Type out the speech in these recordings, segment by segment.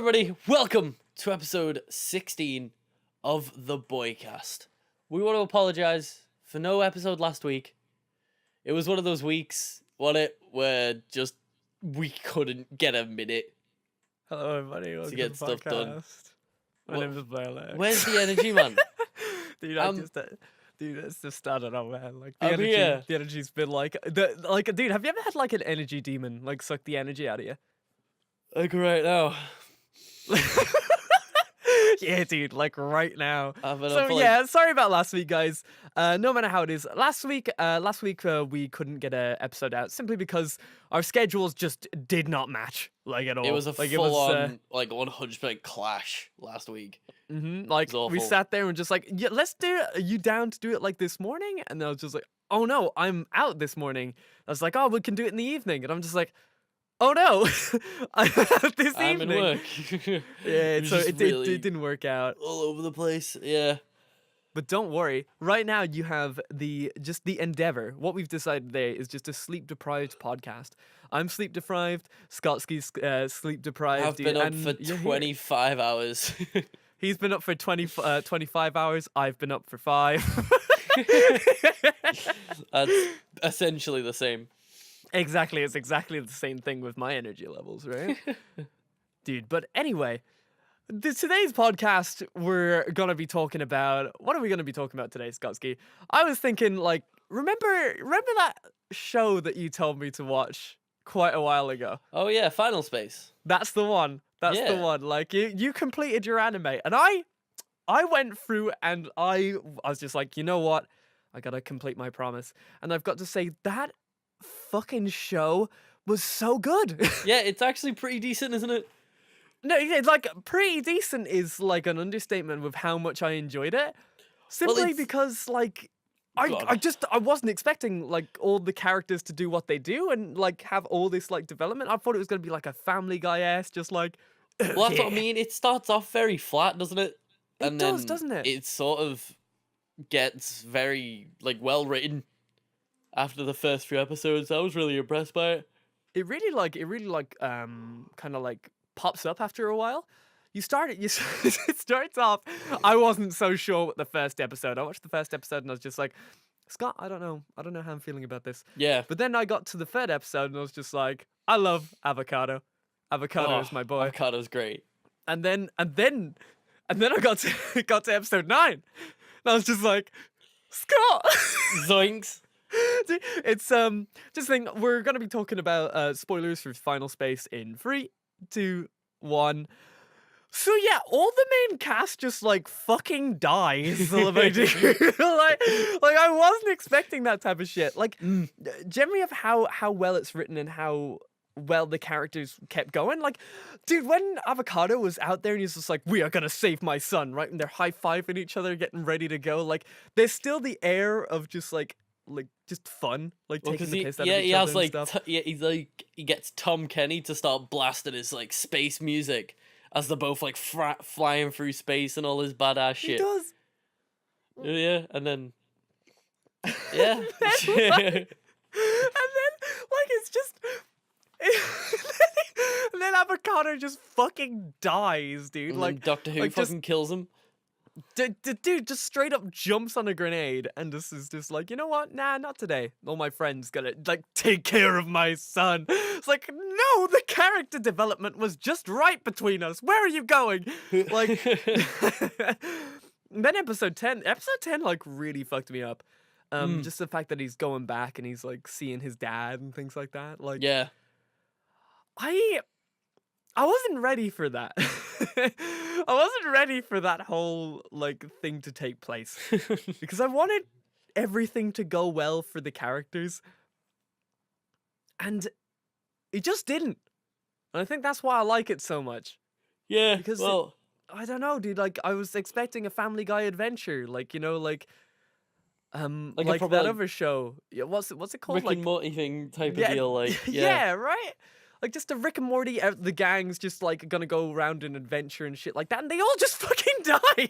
everybody, welcome to episode 16 of the Boicast. We want to apologize for no episode last week. It was one of those weeks, where just we couldn't get a minute. Hello, everybody. Welcome to get the stuff done. podcast. My name is Blairlex. Where's the energy, man? Dude, it's just started out, man. Like I'm here. the energy's been dude, have you ever had like an energy demon like suck the energy out of you? Like right now. Yeah, dude, like right now. So sorry about last week, guys. No matter how it is, last week we couldn't get an episode out simply because our schedules just did not match like at all. It was a like, full-on 100% clash last week. Like we sat there and just like, yeah, let's do it. Are you down to do it like this morning? And then I was just like, oh no, I'm out this morning. I was like, oh, we can do it in the evening. And I'm just like, oh no, I'm in work. Yeah, so it didn't work out. All over the place, yeah. But don't worry, right now you have the endeavor. What we've decided today is just a sleep-deprived podcast. I'm sleep-deprived, Scottscy's sleep-deprived. I've been up for 25 hours. He's been up for 25 hours, I've been up for 5. That's essentially the same. Exactly, it's exactly the same thing with my energy levels, right? Dude, but anyway, today's podcast, we're going to be talking about... What are we going to be talking about today, Scottscy? I was thinking, like, remember that show that you told me to watch quite a while ago? Oh, yeah, Final Space. That's the one. That's the one. Like, you completed your anime, and I went through and I was just like, you know what? I got to complete my promise. And I've got to say, that fucking show was so good. Yeah, it's actually pretty decent, isn't it? No, it's like pretty decent is like an understatement with how much I enjoyed it. Simply because like I wasn't expecting like all the characters to do what they do and like have all this like development. I thought it was gonna be like a Family Guy-esque, just like well, that's what I mean. It starts off very flat, doesn't it? And it does, doesn't it? It sort of gets very like well written after the first few episodes. I was really impressed by it. It really kind of like pops up after a while. It starts off. I wasn't so sure with the first episode. I watched the first episode and I was just like, Scott, I don't know how I'm feeling about this. Yeah. But then I got to the third episode and I was just like, I love Avocado. Avocado is my boy. Avocado's great. And then I got to episode 9. And I was just like, Scott. Zoinks. It's just think we're gonna be talking about spoilers for Final Space in 3, 2, 1. So yeah, all the main cast just like fucking dies. like I wasn't expecting that type of shit. Like generally of how well it's written and how well the characters kept going. Like, dude, when Avocado was out there and he's just like, we are gonna save my son, right? And they're high-fiving each other, getting ready to go. Like, there's still the air of just just fun, like taking the piss out of each other and stuff. He gets Tom Kenny to start blasting his like space music as they're both like flying through space and all this badass shit. He does. Yeah, and then yeah, and then it's just. And then Avocado just fucking dies, dude. And like Doctor Who fucking kills him. Dude just straight up jumps on a grenade and this is just like, you know what? Nah, not today. All my friends gotta like take care of my son. It's like, no, the character development was just right between us. Where are you going? Like, then episode 10 like really fucked me up. Just the fact that he's going back and he's like seeing his dad and things like that. Like, yeah. I wasn't ready for that. I wasn't ready for that whole like thing to take place because I wanted everything to go well for the characters, and it just didn't. And I think that's why I like it so much. Yeah, because I don't know, dude. Like I was expecting a Family Guy adventure, like like that other show. Yeah, what's it called? Rick and Morty thing type of deal. Like yeah, right. Like, just a Rick and Morty, the gang's just, like, gonna go around an adventure and shit like that, and they all just fucking die!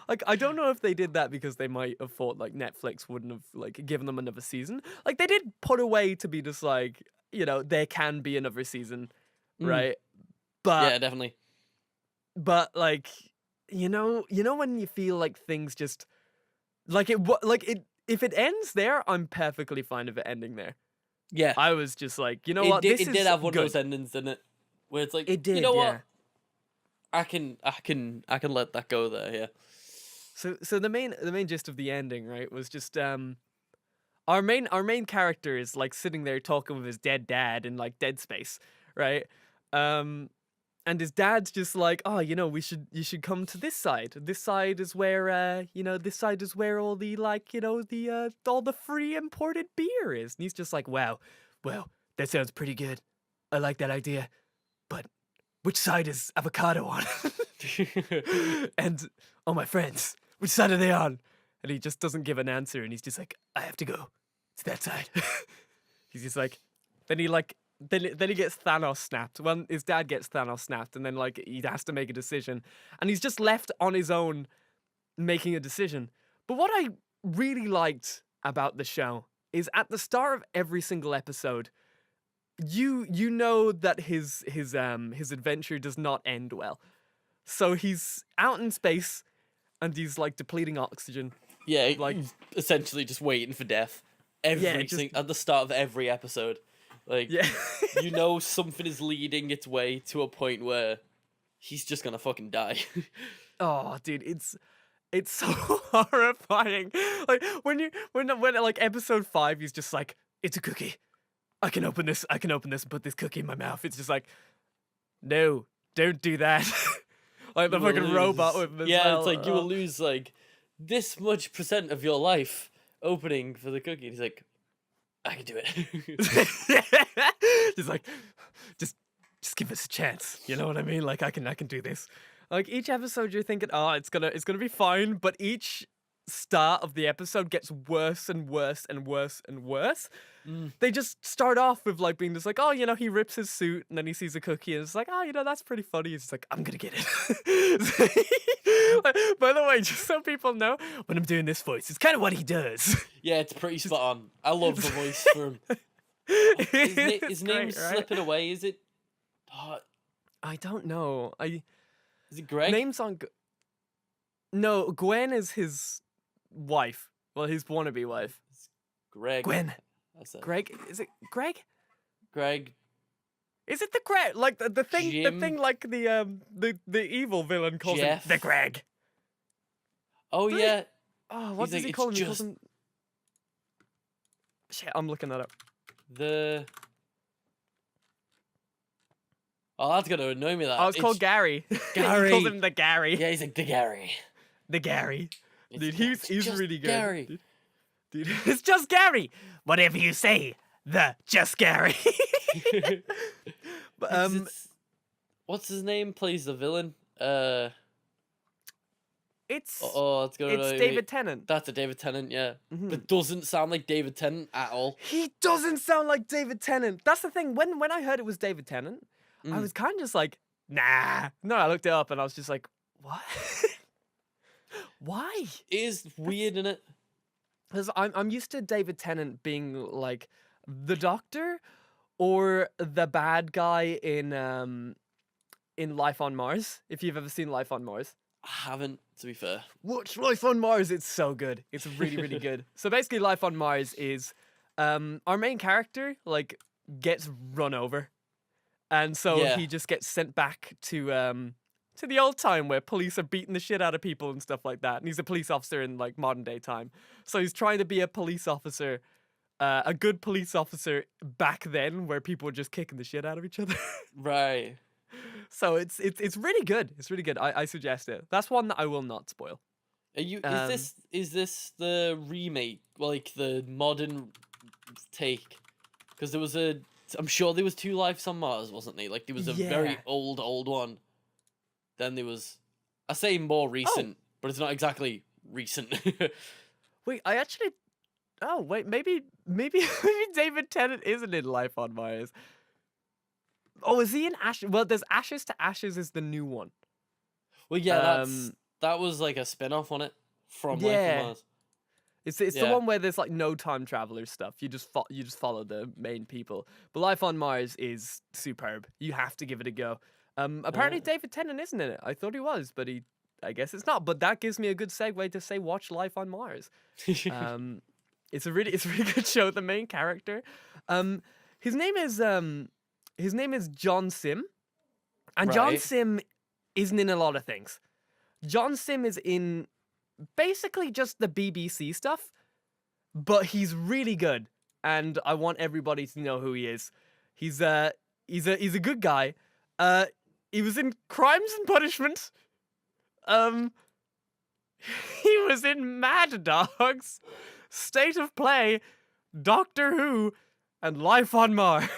Like, I don't know if they did that because they might have thought, like, Netflix wouldn't have, like, given them another season. Like, they did put away to be just, like, you know, there can be another season, right? But Yeah, definitely. like, when you feel like things just if it ends there, I'm perfectly fine if it ending there. Yeah. I was just like, you know what, this It did is have one of good. those endings, didn't it? Where it's like, It you did, know yeah. what? I can let that go there, yeah. So the main gist of the ending, right, was just our main character is like sitting there talking with his dead dad in like dead space, right? Um and his dad's just like, "Oh, you should come to this side. This side is where this side is where all the like, the all the free imported beer is." And he's just like, "Wow. Well, that sounds pretty good. I like that idea. But which side is avocado on?" And "Oh, my friends, which side are they on?" And he just doesn't give an answer, and he's just like, "I have to go. It's that side." He's just like, then he like, then he gets Thanos snapped. Well, his dad gets Thanos snapped, and then like he has to make a decision, and he's just left on his own making a decision. But what I really liked about the show is at the start of every single episode, you know that his adventure does not end well. So he's out in space and he's like depleting oxygen. Yeah, Like, he's essentially just waiting for death. yeah, just At the start of every episode. Like, yeah. you know something is leading its way to a point where he's just gonna fucking die. Oh, dude, it's so horrifying. Like when like episode 5, he's just like, "It's a cookie. I can open this. And put this cookie in my mouth." It's just like, "No, don't do that." Like the You will fucking robot lose. with him as Yeah, well. it's like you will lose like this much percent of your life opening for the cookie. And he's like, I can do it. Just like, just give us a chance. You know what I mean? Like I can do this. Like each episode, you're thinking, "Oh, it's gonna be fine," but each start of the episode gets worse and worse and worse and worse. Mm. They just start off with like being just like, "Oh, he rips his suit and then he sees a cookie and it's like, oh, that's pretty funny." He's just like, "I'm gonna get it." By the way, just so people know, when I'm doing this voice, it's kind of what he does. Yeah, it's pretty spot on. I love the voice for him. His name's great, right? slipping away. Is it? Oh, I don't know. is it Greg? Names on. No, Gwen is his wife. Well, his wannabe wife. It's Greg. Gwen. That's it. Greg. Is it Greg? Greg. Is it the Greg? Like the thing? Jim? The thing like the evil villain calls Jeff? him the Greg. Oh Really? yeah. Oh, what He's does like, he "It's call him? He calls just- him. Shit, I'm looking that up. The. Oh, that's gonna annoy me. That Oh, it's called Gary. Gary. He calls him the Gary. Yeah, he's like the Gary. The Gary. It's Dude, just he's really good. Gary. Dude, it's just Gary. Whatever you say, the just Gary. But, Because what's his name? Plays the villain. it's It's gonna it's annoy me. David Tennant. That's a David Tennant, yeah. Mhm. But doesn't sound like David Tennant at all. He doesn't sound like David Tennant. That's the thing. When I heard it was David Tennant, I Mm. was kind of just like, nah. No, I looked it up and I was just like, what? Why? It is weird, isn't it? Because I'm used to David Tennant being like the Doctor or the bad guy in Life on Mars. If you've ever seen Life on Mars. I haven't, to be fair. Watch Life on Mars. It's so good. It's really, really good. So basically, Life on Mars is our main character like gets run over, and so Yeah. he just gets sent back to the old time where police are beating the shit out of people and stuff like that. And he's a police officer in like modern day time. So he's trying to be a police officer, a good police officer back then, where people were just kicking the shit out of each other. Right. So it's really good. It's really good. I suggest it. That's one that I will not spoil. Are you? Um, Is this the remake, like the modern take? Because there was a. I'm sure there was 2 Lives on Mars, wasn't there? Like there was a very Yeah. old one. Then there was, I say more recent, but it's not exactly recent. Wait, I actually. Oh wait, maybe maybe David Tennant isn't in Life on Mars. Oh, is he in Ashes? Well, there's Ashes to Ashes is the new one. Well, yeah, Um, that was like a spin-off on it from Life Yeah. on Mars. It's the Yeah. one where there's like no time traveler stuff. You just follow the main people. But Life on Mars is superb. You have to give it a go. Apparently David Tennant isn't in it. I thought he was, but I guess it's not. But that gives me a good segue to say watch Life on Mars. It's a really good show. The main character, his name is John Sim, and John Right. Sim isn't in a lot of things. John Sim is in basically just the BBC stuff, but he's really good, and I want everybody to know who he is. He's a good guy. He was in Crimes and Punishment. He was in Mad Dogs, State of Play, Doctor Who, and Life on Mars.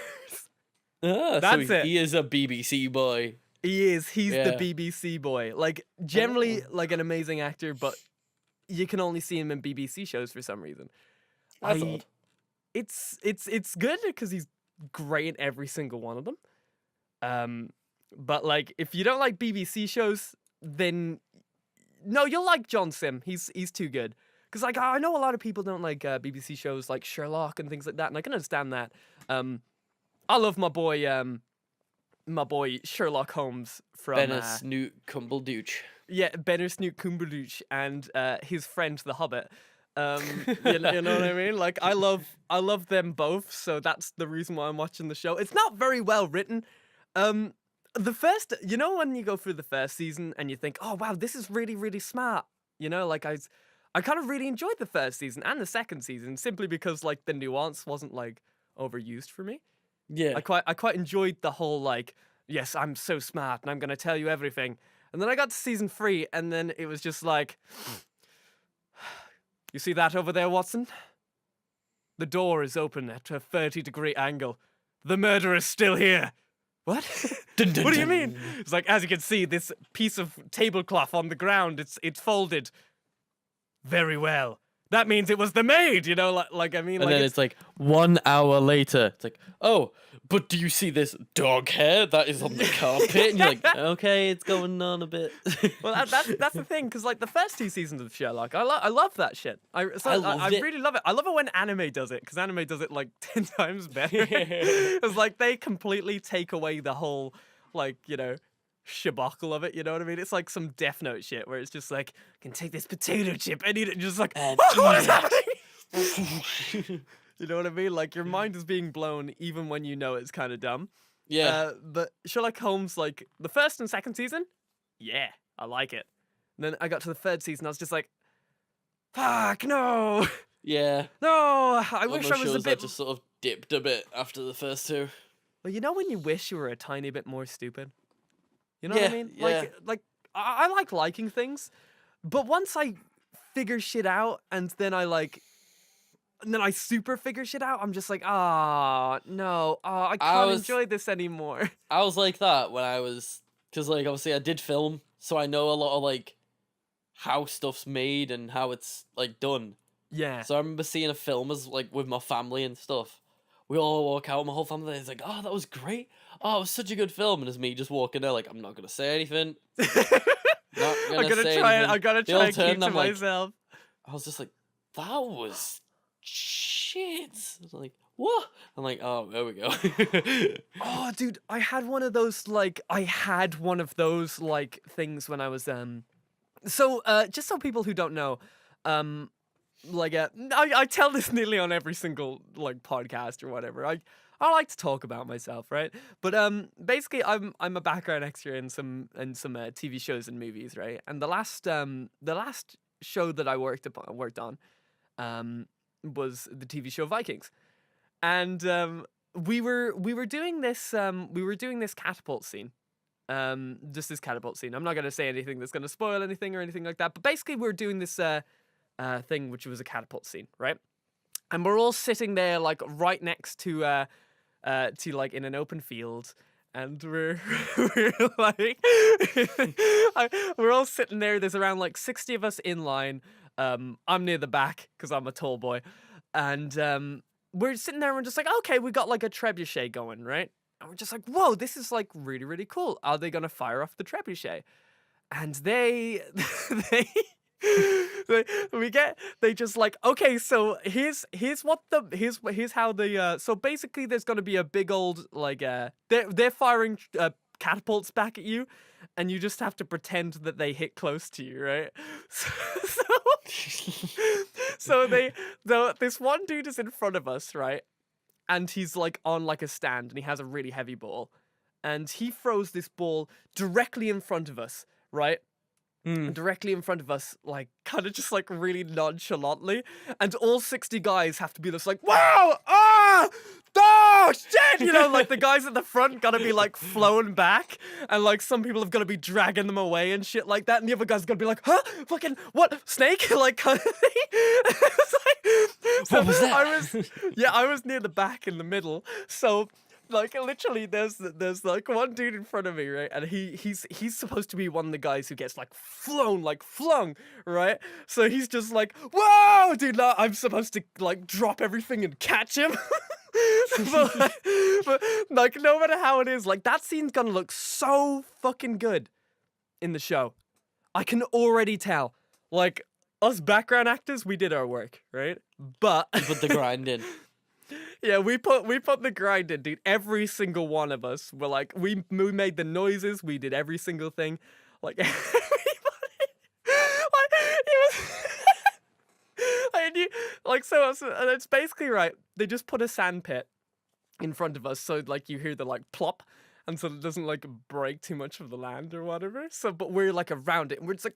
That's so it. he is a BBC boy. He is. He's the Yeah. BBC boy. Like, generally, like, an amazing actor, but you can only see him in BBC shows for some reason. That's odd. It's good because he's great in every single one of them. But like, if you don't like BBC shows, then no, you'll like John Sim. He's too good. Because like, I know a lot of people don't like BBC shows like Sherlock and things like that, and I can understand that. I love my boy Sherlock Holmes from Bennis Snoot Cumbeldooch. Benner Snoot Cumberbatch and his friend the Hobbit. You know what I mean? Like, I love them both, so that's the reason why I'm watching the show. It's not very well written. The first, you know, when you go through the first season and you think, oh wow, this is really, really smart. You know, like I kind of really enjoyed the first season and the second season simply because like the nuance wasn't like overused for me. Yeah. I quite enjoyed the whole like, yes, I'm so smart and I'm gonna tell you everything. And then I got to season 3 and then it was just like, you see that over there, Watson? The door is open at a 30-degree angle. The murderer's still here. What? Dun, dun, What do you dun. mean? It's like, as you can see, this piece of tablecloth on the ground, it's folded. Very well. That means it was the maid, you know, like I mean, And like then it's like 1 hour later. It's like, oh, but do you see this dog hair that is on the carpet? And you're like, okay, it's going on a bit. well, that's the thing, because like the first 2 seasons of Sherlock, I love that shit. I loved it. really love it. I love it when anime does it, because anime does it like 10 times better. It's like they completely take away the whole, like, you know, shabacle of it. You know what I mean? It's like some Death Note shit where it's just like, I can take this potato chip and eat it, and just like, And what is eat happening? You know what I mean? Like, your mind is being blown even when you know it's kind of dumb. Yeah. But Sherlock Holmes, like, the first and second season, yeah, I like it. And then I got to the 3rd season, I was just like, fuck, no! Yeah. No! I One of wish those I was a shows that bit... just sort of dipped a bit after the first 2. Well, you know when you wish you were a tiny bit more stupid? You know Yeah, what I mean? yeah. Like I like liking things, but once I figure shit out and then I super figure shit out, I'm just like, no, I can't enjoy this anymore. I was like that when I was, because like obviously I did film, so I know a lot of like how stuff's made and how it's like done. Yeah. So I remember seeing a film as like with my family and stuff. We all walk out, my whole family is like, oh, that was great. Oh, it was such a good film. And it's me just walking there like, I'm not going to say anything. Not I gonna say anything. I gotta They all try and turn keep and to I'm like- myself. I was just like, that was shit. I was like, what? I'm like, oh, there we go. Oh, dude, I had one of those things when I was So, just so people who don't know, I tell this nearly on every single like podcast or whatever. I like to talk about myself, right? But basically, I'm a background extra in some TV shows and movies, right? And the last show that I worked on, was the TV show Vikings, and we were doing this catapult scene. Just this catapult scene. I'm not gonna say anything that's gonna spoil anything or anything like that. But basically, we're doing this thing, which was a catapult scene, right? And we're all sitting there, like right next to like in an open field, and we're we're all sitting there. There's around like 60 of us in line. I'm near the back because I'm a tall boy, and we're sitting there and we're just like, okay, we got like a trebuchet going, right? And we're just like, whoa, this is like really, really cool. Are they gonna fire off the trebuchet? And they they just like, okay, so here's how the so basically there's gonna be a big old like they're firing catapults back at you, and you just have to pretend that they hit close to you, right? So this one dude is in front of us, right? And he's like on like a stand, and he has a really heavy ball, and he throws this ball directly in front of us, right? Directly in front of us, like kind of just like really nonchalantly, and all 60 guys have to be just like, wow, oh shit, you know, like the guys at the front gotta be like flown back, and like some people have gotta be dragging them away and shit like that, and the other guys gotta be like, huh, fucking what, snake, like kind of thing. What was that? I was near the back in the middle, so. Like literally, there's like one dude in front of me, right, and he's supposed to be one of the guys who gets like flung, right? So he's just like, whoa, dude, now I'm supposed to like drop everything and catch him. but like no matter how it is, like that scene's gonna look so fucking good in the show. I can already tell. Like us background actors, we did our work, right? But You put the grind in. yeah, we put the grind in, dude. Every single one of us were like, we made the noises, we did every single thing, like everybody, like it was, and you, like so, and it's basically right. They just put a sand pit in front of us, so like you hear the like plop, and so it doesn't like break too much of the land or whatever. So, but we're like around it, and we're just like,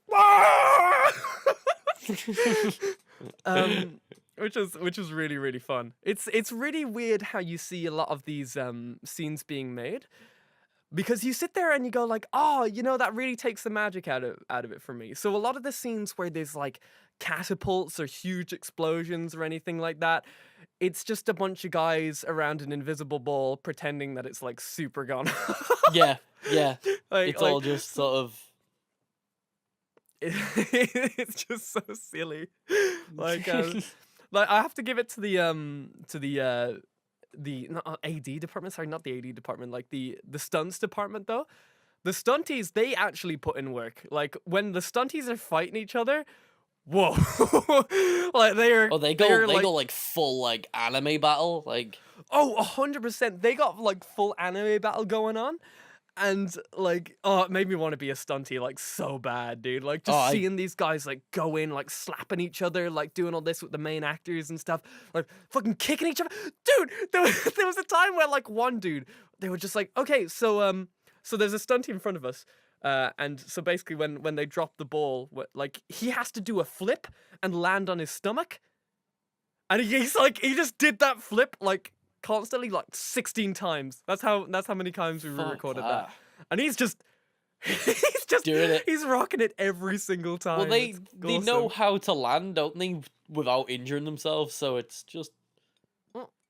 which is really, really fun. It's really weird how you see a lot of these scenes being made, because you sit there and you go like, oh, you know, that really takes the magic out of it for me. So a lot of the scenes where there's like catapults or huge explosions or anything like that, it's just a bunch of guys around an invisible ball pretending that it's like super gone. Yeah. Like, It's all just sort of. it's just so silly. Like I have to give it to the not AD department. Sorry, not the AD department. Like the stunts department though. The stunties, they actually put in work. Like when the stunties are fighting each other, whoa! Like They go like full like anime battle, like. 100%. They got like full anime battle going on. And like, oh, it made me want to be a stunty like so bad, dude. Like just seeing these guys like go in, like slapping each other, like doing all this with the main actors and stuff, like fucking kicking each other. Dude, there was a time where like one dude, they were just like, okay, so there's a stunty in front of us. And so basically when they drop the ball, like he has to do a flip and land on his stomach. And he's like, he just did that flip like constantly like 16 times. That's how many times we recorded that. And he's just doing it. He's rocking it every single time. Well, they know how to land, don't they, without injuring themselves, so it's just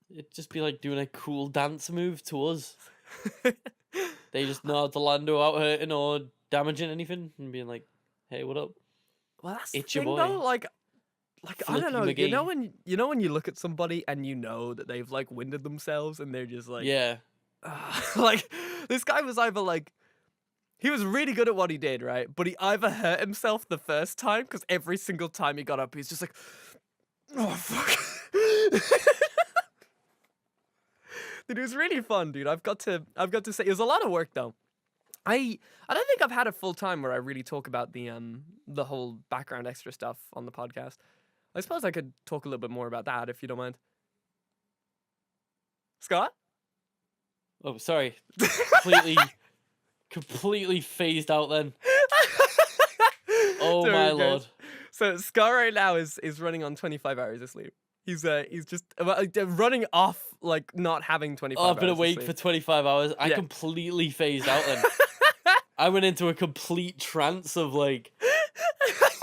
it'd just be like doing a cool dance move to us. They just know how to land without hurting or damaging anything and being like, hey, what up? Well, that's it's the your thing, boy. though, like I don't know, McGee. you know when you look at somebody and you know that they've like winded themselves and they're just like, Yeah. Like this guy was either like, he was really good at what he did, right? But he either hurt himself the first time, because every single time he got up, he's just like, oh fuck. Dude, it was really fun, dude. I've got to say, it was a lot of work though. I don't think I've had a full time where I really talk about the whole background extra stuff on the podcast. I suppose I could talk a little bit more about that if you don't mind. Scott? Oh, sorry. Completely phased out then. Oh my lord. So Scott right now is running on 25 hours of sleep. He's just running off like not having 25 hours. I've been awake for 25 hours. I completely phased out then. I went into a complete trance of like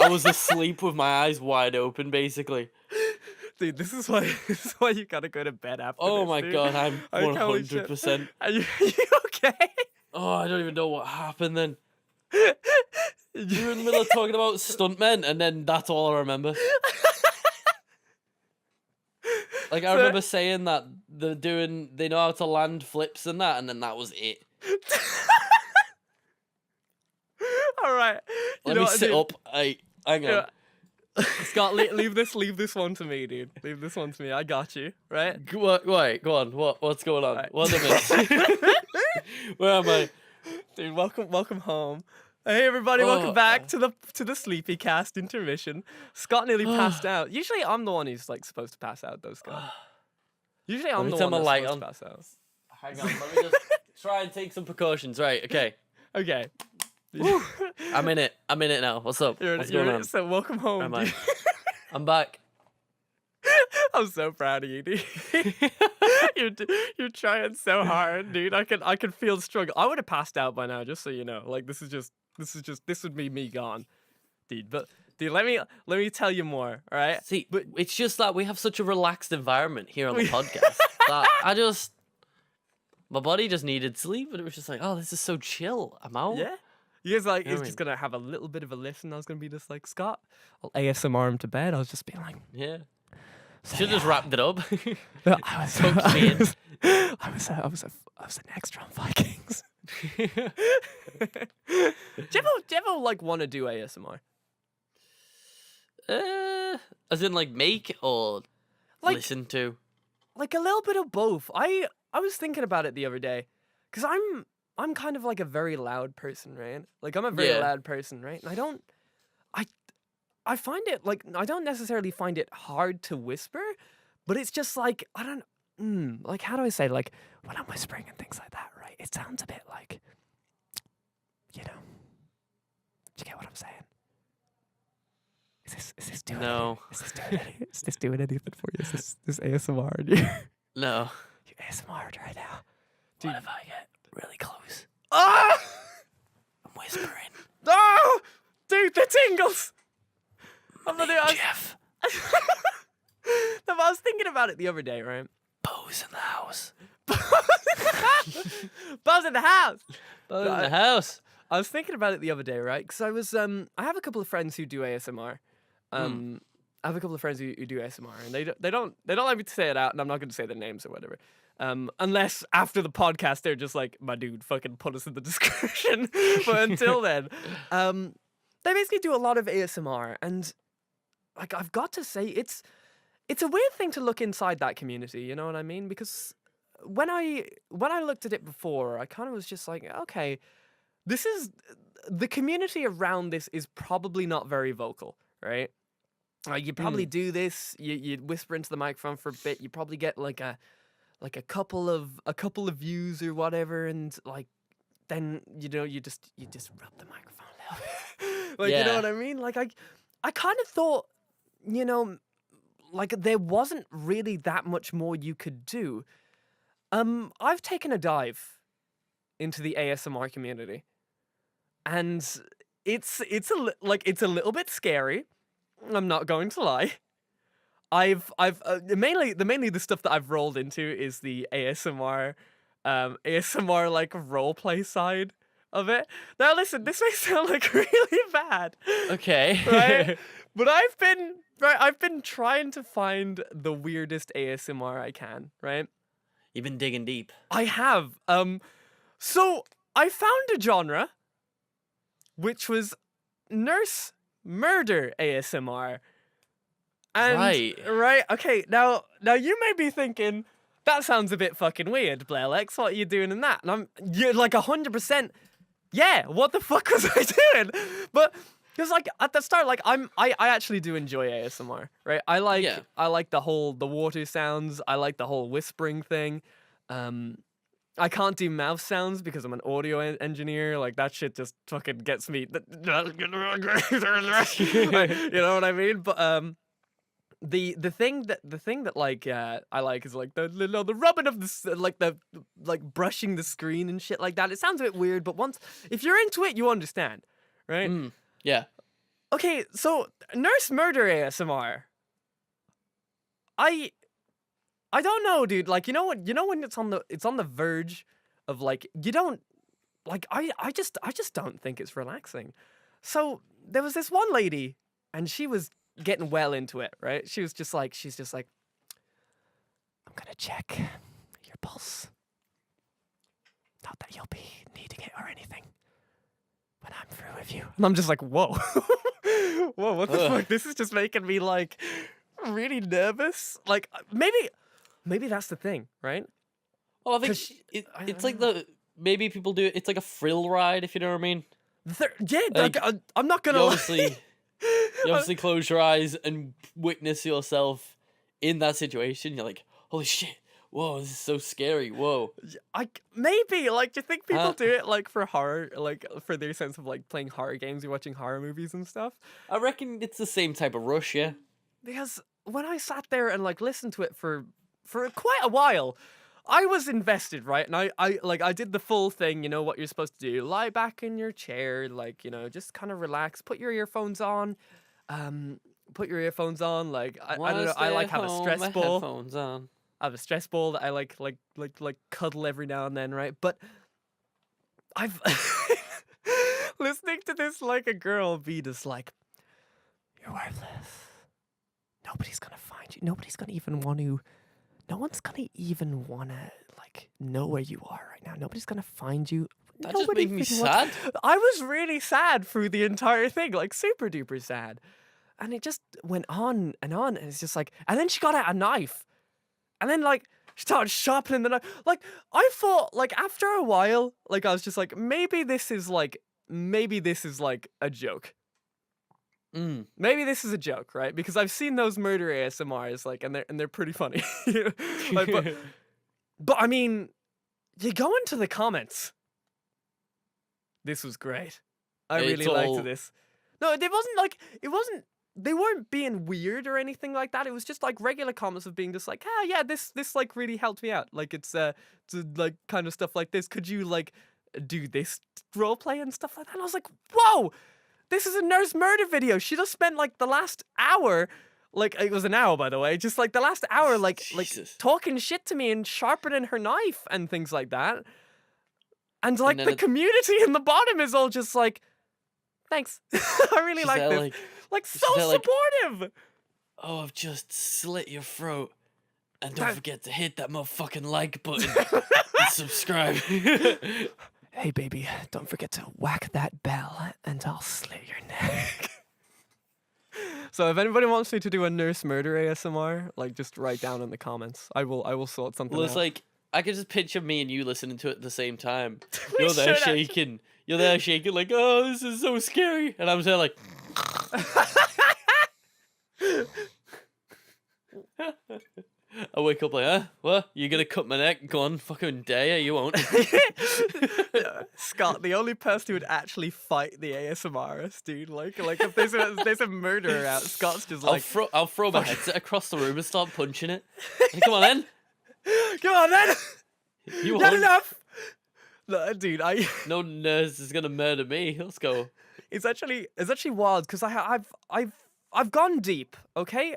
I was asleep with my eyes wide open basically. Dude, this is why you gotta go to bed after Oh this, my dude. god, I'm 100%. Are you okay? Oh, I don't even know what happened then. You were in the middle of talking about stuntmen, and then that's all I remember. Like, I remember saying that they know how to land flips and that, and then that was it. All right. Let me sit up. Hang on. Yeah. Scott, leave this one to me, dude. Leave this one to me. I got you, right? Wait, go on. What's going on? Right. What did I miss? Where am I? Dude, welcome home. Hey everybody, welcome back to the Sleepy Cast intermission. Scott nearly passed out. Usually I'm the one who's like supposed to pass out though, Scott. Usually I'm the one that's supposed to pass out. Hang on, let me just try and take some precautions. Right, okay. Okay. I'm in it now. What's up? What's going on? So welcome home, dude. I'm back. I'm so proud of you, dude. You're trying so hard, dude. I can feel the struggle. I would have passed out by now, just so you know. Like this would be me gone, dude. But dude, let me tell you more. All right. See, but it's just that we have such a relaxed environment here on the podcast that my body just needed sleep, and it was just like, oh, this is so chill. I'm out. Yeah. You guys like, just gonna have a little bit of a listen. I was gonna be just like, Scott, I'll ASMR him to bed. I was just being like, yeah. Should have just wrapped it up. I was an extra on Vikings. Do you ever like want to do ASMR? As in like make or like, listen to? Like a little bit of both. I was thinking about it the other day, because I'm kind of like a very loud person, right? Like I'm a very loud person, right? And I find it like, I don't necessarily find it hard to whisper, but it's just like, I don't, like, how do I say, like, when I'm whispering and things like that, right? It sounds a bit like, you know, do you get what I'm saying? Is this doing no? Is this doing anything for you? Is this ASMR? You no. You ASMR'd right now, dude. What if I get really close? Ah! I'm whispering. Ah! Dude, the tingles. Jeff. No, I was thinking about it the other day, right? Bo's in the house. Bo's in the house. Bo's in the house. I was thinking about it the other day, right? Because I have a couple of friends who do ASMR. I have a couple of friends who do ASMR, and they don't let me say it out, and I'm not going to say their names or whatever. Unless after the podcast they're just like, my dude, fucking put us in the description. But until then, they basically do a lot of ASMR, and like, I've got to say, it's a weird thing to look inside that community, you know what I mean? Because when I looked at it before, I kind of was just like, okay, the community around this is probably not very vocal, right? You probably do this, you whisper into the microphone for a bit, you probably get like a couple of views or whatever, and like, then you just rub the microphone a little bit. Like, you know what I mean? Like, I kind of thought, you know, like, there wasn't really that much more you could do. I've taken a dive into the ASMR community, and it's a little bit scary. I'm not going to lie. I've mainly the stuff that I've rolled into is the ASMR like roleplay side of it. Now listen, this may sound like really bad. Okay. Right? But I've been trying to find the weirdest ASMR I can, right? You've been digging deep. I have. So I found a genre which was nurse murder ASMR. And, right. Okay. Now you may be thinking, that sounds a bit fucking weird, Blairlex. What are you doing in that? And you're like 100%. Yeah. What the fuck was I doing? But because like at the start, like I actually do enjoy ASMR, right? I like the water sounds. I like the whole whispering thing. I can't do mouth sounds because I'm an audio engineer. Like, that shit just fucking gets me. You know what I mean? But the thing that like I like is like the rubbing of the like brushing the screen and shit like that. It sounds a bit weird, but if you're into it, you understand, right? Yeah. Okay, so nurse murder ASMR. I don't know, dude. Like, you know what? You know when it's on the verge of like, you don't like. I just don't think it's relaxing. So there was this one lady, and she was getting well into it, right? She's just like, I'm gonna check your pulse. Not that you'll be needing it or anything when I'm through with you. And I'm just like, whoa, whoa, what the fuck? This is just making me like really nervous. Like, maybe that's the thing, right? Well, I think it's like maybe people do it. It's like a thrill ride, if you know what I mean. Like, I'm not You gonna lie. obviously, you obviously close your eyes and witness yourself in that situation. You're like, holy shit! Whoa, this is so scary. Whoa. Maybe like, do you think people Huh? do it like for horror, like for their sense of like playing horror games or watching horror movies and stuff? I reckon it's the same type of rush, yeah. Because when I sat there and like listened to it for quite a while, I was invested, right? And I did the full thing, you know what you're supposed to do. Lie back in your chair, like, you know, just kind of relax, put your earphones on. Put your earphones on, like I don't know, I like have a stress ball. Headphones on. I have a stress ball that I like cuddle every now and then, right? But I've listening to this like a girl be just like, you're worthless. Nobody's gonna find you. Nobody's gonna even want to. No one's gonna even wanna like know where you are right now. Nobody's gonna find you. That just Nobody made me really wants- sad. I was really sad through the entire thing, like super duper sad. And it just went on, and it's just like, and then she got out a knife. And then like she started sharpening the knife. Like I thought, like after a while, like I was just like, maybe this is like a joke. Mm. Maybe this is a joke, right? Because I've seen those murder ASMRs, like, and they're pretty funny. Like, but I mean, you go into the comments. This was great. I really liked this. No, it wasn't. They weren't being weird or anything like that. It was just like regular comments of being just like, ah, yeah, this like really helped me out. Like it's like kind of stuff like this. Could you like do this role play and stuff like that? And I was like, whoa, this is a nurse murder video. She just spent like the last hour, like it was an hour by the way, just like the last hour, like Jesus. talking shit to me and sharpening her knife and things like that. And like then the community in the bottom is all just like, thanks. I really like this. Like so supportive. Oh, I've just slit your throat. And don't forget to hit that motherfucking like button and subscribe. Hey baby, don't forget to whack that bell and I'll slit your neck. So if anybody wants me to do a nurse murder ASMR, like just write down in the comments. I will sort something Well, it's out. like, I could just picture me and you listening to it at the same time. We You're there should actually. shaking. You're there shaking like, oh, this is so scary. And I'm there like... I wake up like, huh? What? You gonna cut my neck? Go on, fucking dare you, won't. Scott, the only person who would actually fight the ASMRist, dude. Like if there's a murderer out, Scott's just like, I'll throw my headset across the room and start punching it. Like, come on then. come on then. You Not won't. enough. No, dude, No nurse is gonna murder me. Let's go. It's actually wild because I've gone deep. Okay,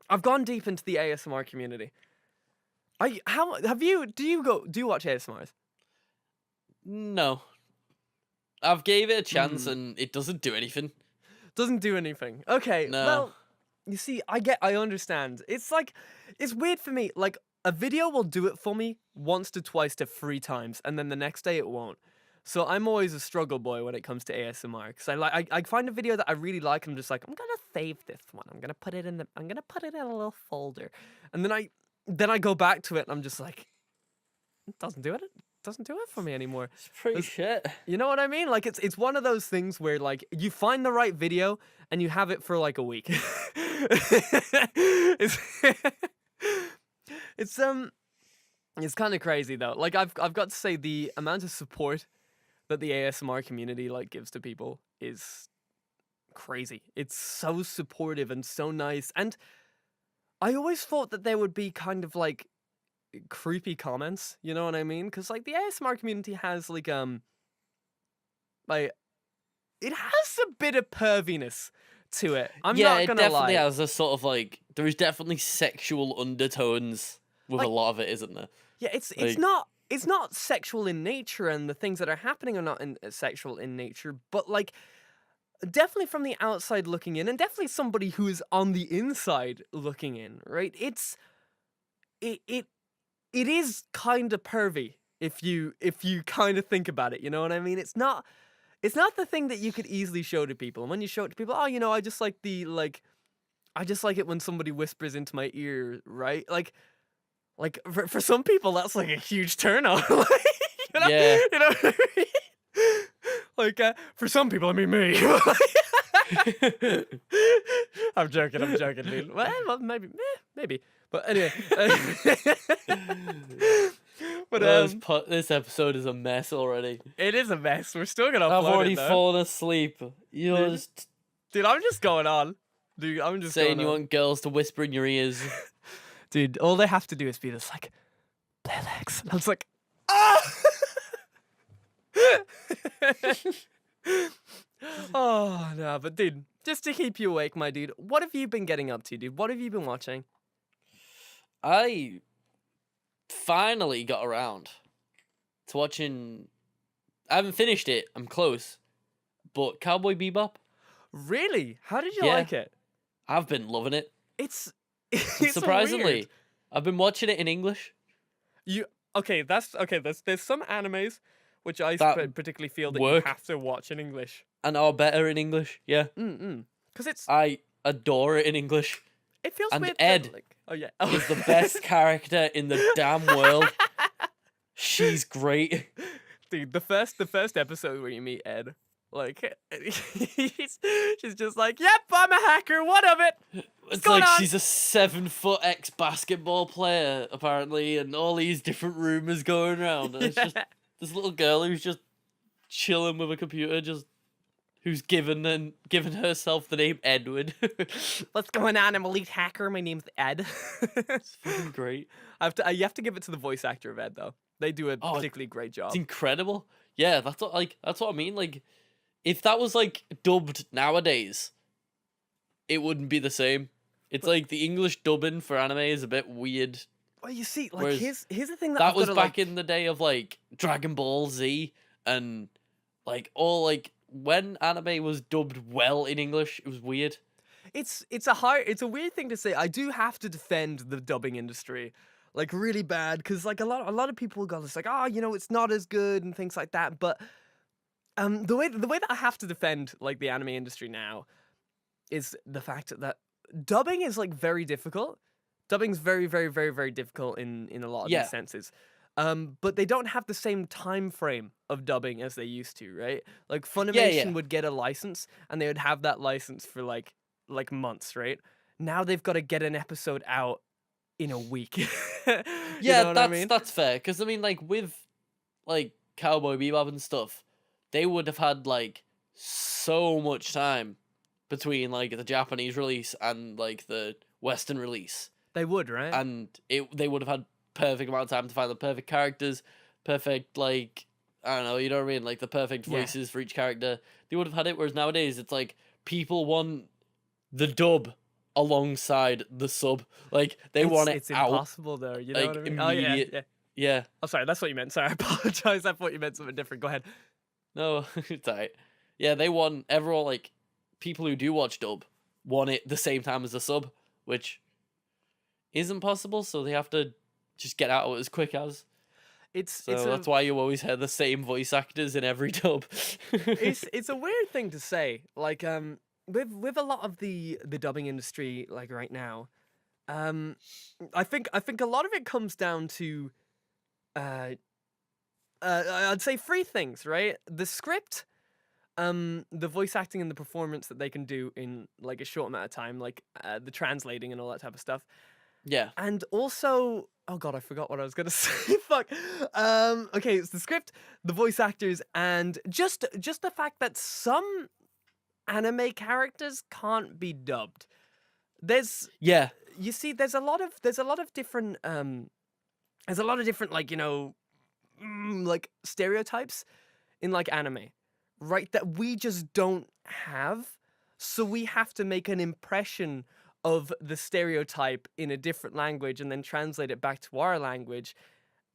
I've gone deep into the ASMR community. Do you watch ASMRs? No. I've gave it a chance and it doesn't do anything. Doesn't do anything. Okay, No. well, you see, I understand. It's like, it's weird for me. Like, a video will do it for me once to twice to 3 times, and then the next day it won't. So I'm always a struggle boy when it comes to ASMR, because I find a video that I really like, and I'm just like, I'm gonna save this one. I'm gonna put it in a little folder, and then I go back to it, and I'm just like, it doesn't do it. Doesn't do it for me anymore. It's pretty shit. You know what I mean? Like it's one of those things where like you find the right video and you have it for like a week. It's kind of crazy though. Like I've got to say the amount of support that the ASMR community like gives to people is crazy. It's so supportive and so nice. And I always thought that there would be kind of like creepy comments, you know what I mean? Because like the ASMR community has like it has a bit of perviness to it. I'm Yeah, not it gonna definitely lie. has a sort of like, there is definitely sexual undertones with Like- a lot of it, isn't there? Yeah, it's Like- not sexual in nature, and the things that are happening are not sexual in nature. But like, definitely from the outside looking in, and definitely somebody who is on the inside looking in, right? It is kind of pervy if you kind of think about it. You know what I mean? It's not the thing that you could easily show to people. And when you show it to people, oh, you know, I just like it when somebody whispers into my ear, right? Like for some people, that's like a huge turn on. Yeah. You know what I mean? Like, for some people, I mean me. I'm joking, dude. Well, maybe. But anyway. But This episode is a mess already. it is a mess. We're still gonna I've upload already it, though. fallen asleep. You're Dude. just Dude, I'm just going on. Dude, I'm just saying going you on. want girls to whisper in your ears. Dude, all they have to do is be this, like, Blairlex. And I was like, ah! Oh, no, but dude, just to keep you awake, my dude, what have you been getting up to, dude? What have you been watching? I finally got around to watching. I haven't finished it. I'm close, but Cowboy Bebop. Really? How did you Yeah. like it? I've been loving it. It's Surprisingly, weird. I've been watching it in English. There's some animes which I That particularly feel that work. you have to watch in English. And are better in English. Yeah, Because I adore it in English. it feels and weird. Ed Oh yeah, Is the best character in the damn world. She's great. Dude, the first episode where you meet Ed, like, she's just like, "Yep, I'm a hacker. What of it?" It's going like on? she's a 7-foot ex-basketball player, apparently, and all these different rumors going around. And it's just this little girl who's just chilling with a computer, who's given herself the name Edward. What's going on? I'm elite hacker. My name's Ed. It's fucking great. You have to give it to the voice actor of Ed, though. They do a particularly great job. It's incredible. Yeah, that's what I mean. Like, if that was like dubbed nowadays, it wouldn't be the same. It's like the English dubbing for anime is a bit weird. Well, you see, like, Whereas here's the thing that That I've was gotta, back in the day of like Dragon Ball Z and like all like when anime was dubbed well in English, it was weird. It's a weird thing to say. I do have to defend the dubbing industry, like, really bad, because like a lot of people go this like, oh, it's not as good and things like that. But the way that I have to defend like the anime industry now is the fact that dubbing is like very difficult. Dubbing's very, very, very, very difficult in a lot of these senses. But they don't have the same time frame of dubbing as they used to, right? Like Funimation would get a license and they would have that license for like months, right? Now they've got to get an episode out in a week. That's fair. Because I mean, like with like Cowboy Bebop and stuff, they would have had like so much time between like the Japanese release and like the Western release. They would, right? And they would have had perfect amount of time to find the perfect characters, perfect, like, I don't know, you know what I mean? Like the perfect voices for each character. They would have had it, whereas nowadays it's like people want the dub alongside the sub. Like they want it it's out. impossible though, you know like, what I mean? immediate. Oh, yeah. Yeah. Oh, sorry, that's what you meant. Sorry, I apologize. I thought you meant something different. Go ahead. No, it's alright. Yeah, they want everyone, like, people who do watch dub want it the same time as the sub, which isn't possible, so they have to just get out of it as quick as. That's why you always hear the same voice actors in every dub. it's a weird thing to say. Like, with a lot of the dubbing industry, like right now, I think a lot of it comes down to I'd say three things, right? The script, the voice acting and the performance that they can do in like a short amount of time, like the translating and all that type of stuff. Yeah. And also, oh god, I forgot what I was gonna say. Fuck. Okay, it's the script, the voice actors, and just the fact that some anime characters can't be dubbed. You see, there's a lot of different like, like stereotypes in like anime, right? That we just don't have. So we have to make an impression of the stereotype in a different language and then translate it back to our language.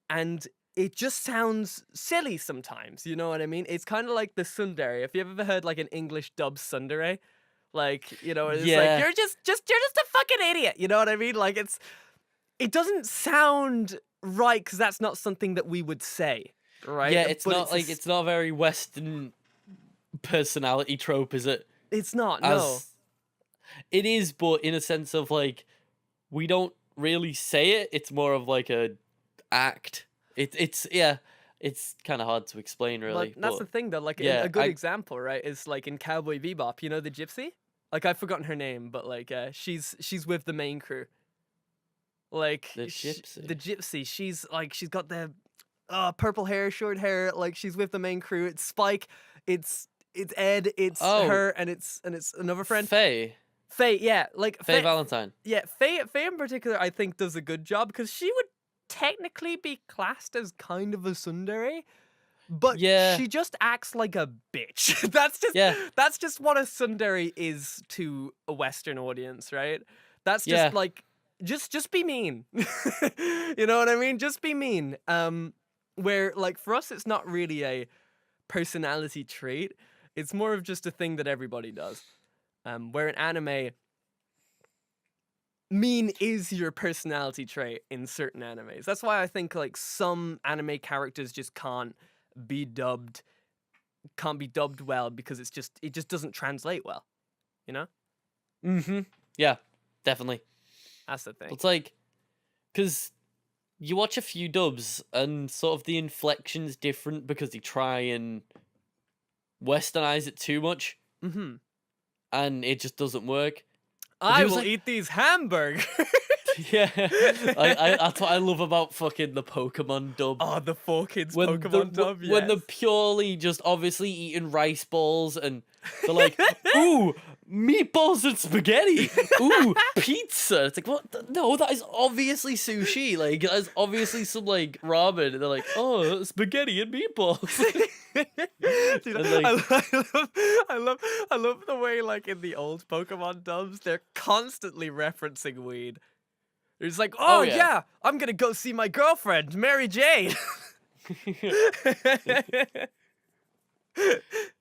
And it just sounds silly sometimes, you know what I mean? It's kind of like the tsundere. If you've ever heard like an English dub tsundere, like, it's like, you're just a fucking idiot, you know what I mean? Like, it doesn't sound right because that's not something that we would say, right? Yeah, it's not a very Western personality trope, is it? It's not, no. It is, but in a sense of like, we don't really say it. It's more of like a act. It's it's kind of hard to explain, really. That's the But thing, though. Like, yeah, a good example, right, is like in Cowboy Bebop. You know the gypsy? Like, I've forgotten her name, but like, she's with the main crew. Like, the gypsy. the gypsy. She's like, she's got the purple hair, short hair. Like, she's with the main crew. It's Spike. It's Ed. It's Oh, her, and it's another friend. Faye. Faye, yeah, like Faye Valentine. Yeah, Faye in particular, I think does a good job because she would technically be classed as kind of a tsundere, but Yeah. she just acts like a bitch. Yeah. That's just what a tsundere is to a Western audience, right? That's just Yeah. like just be mean. You know what I mean? Just be mean. Where like for us, it's not really a personality trait. It's more of just a thing that everybody does. Where in anime, mean is your personality trait in certain animes. That's why I think like some anime characters just can't be dubbed well because it just doesn't translate well. You know? Mm-hmm. Yeah, definitely. That's the thing. It's like, because you watch a few dubs and sort of the inflection's different because they try and westernize it too much. Mm-hmm. And it just doesn't work. I will eat these hamburgers. Yeah, that's what I love about fucking the Pokemon dub. Oh, the 4Kids Pokemon dub, yes. When they're purely just obviously eating rice balls and they're like, ooh, meatballs and spaghetti. Ooh, pizza. It's like, what? No, that is obviously sushi. Like, that's obviously some, like, ramen. And they're like, oh, spaghetti and meatballs. Dude, And, like, I love the way, like, in the old Pokemon dubs, they're constantly referencing weed. It's like, oh yeah, I'm gonna go see my girlfriend, Mary Jane.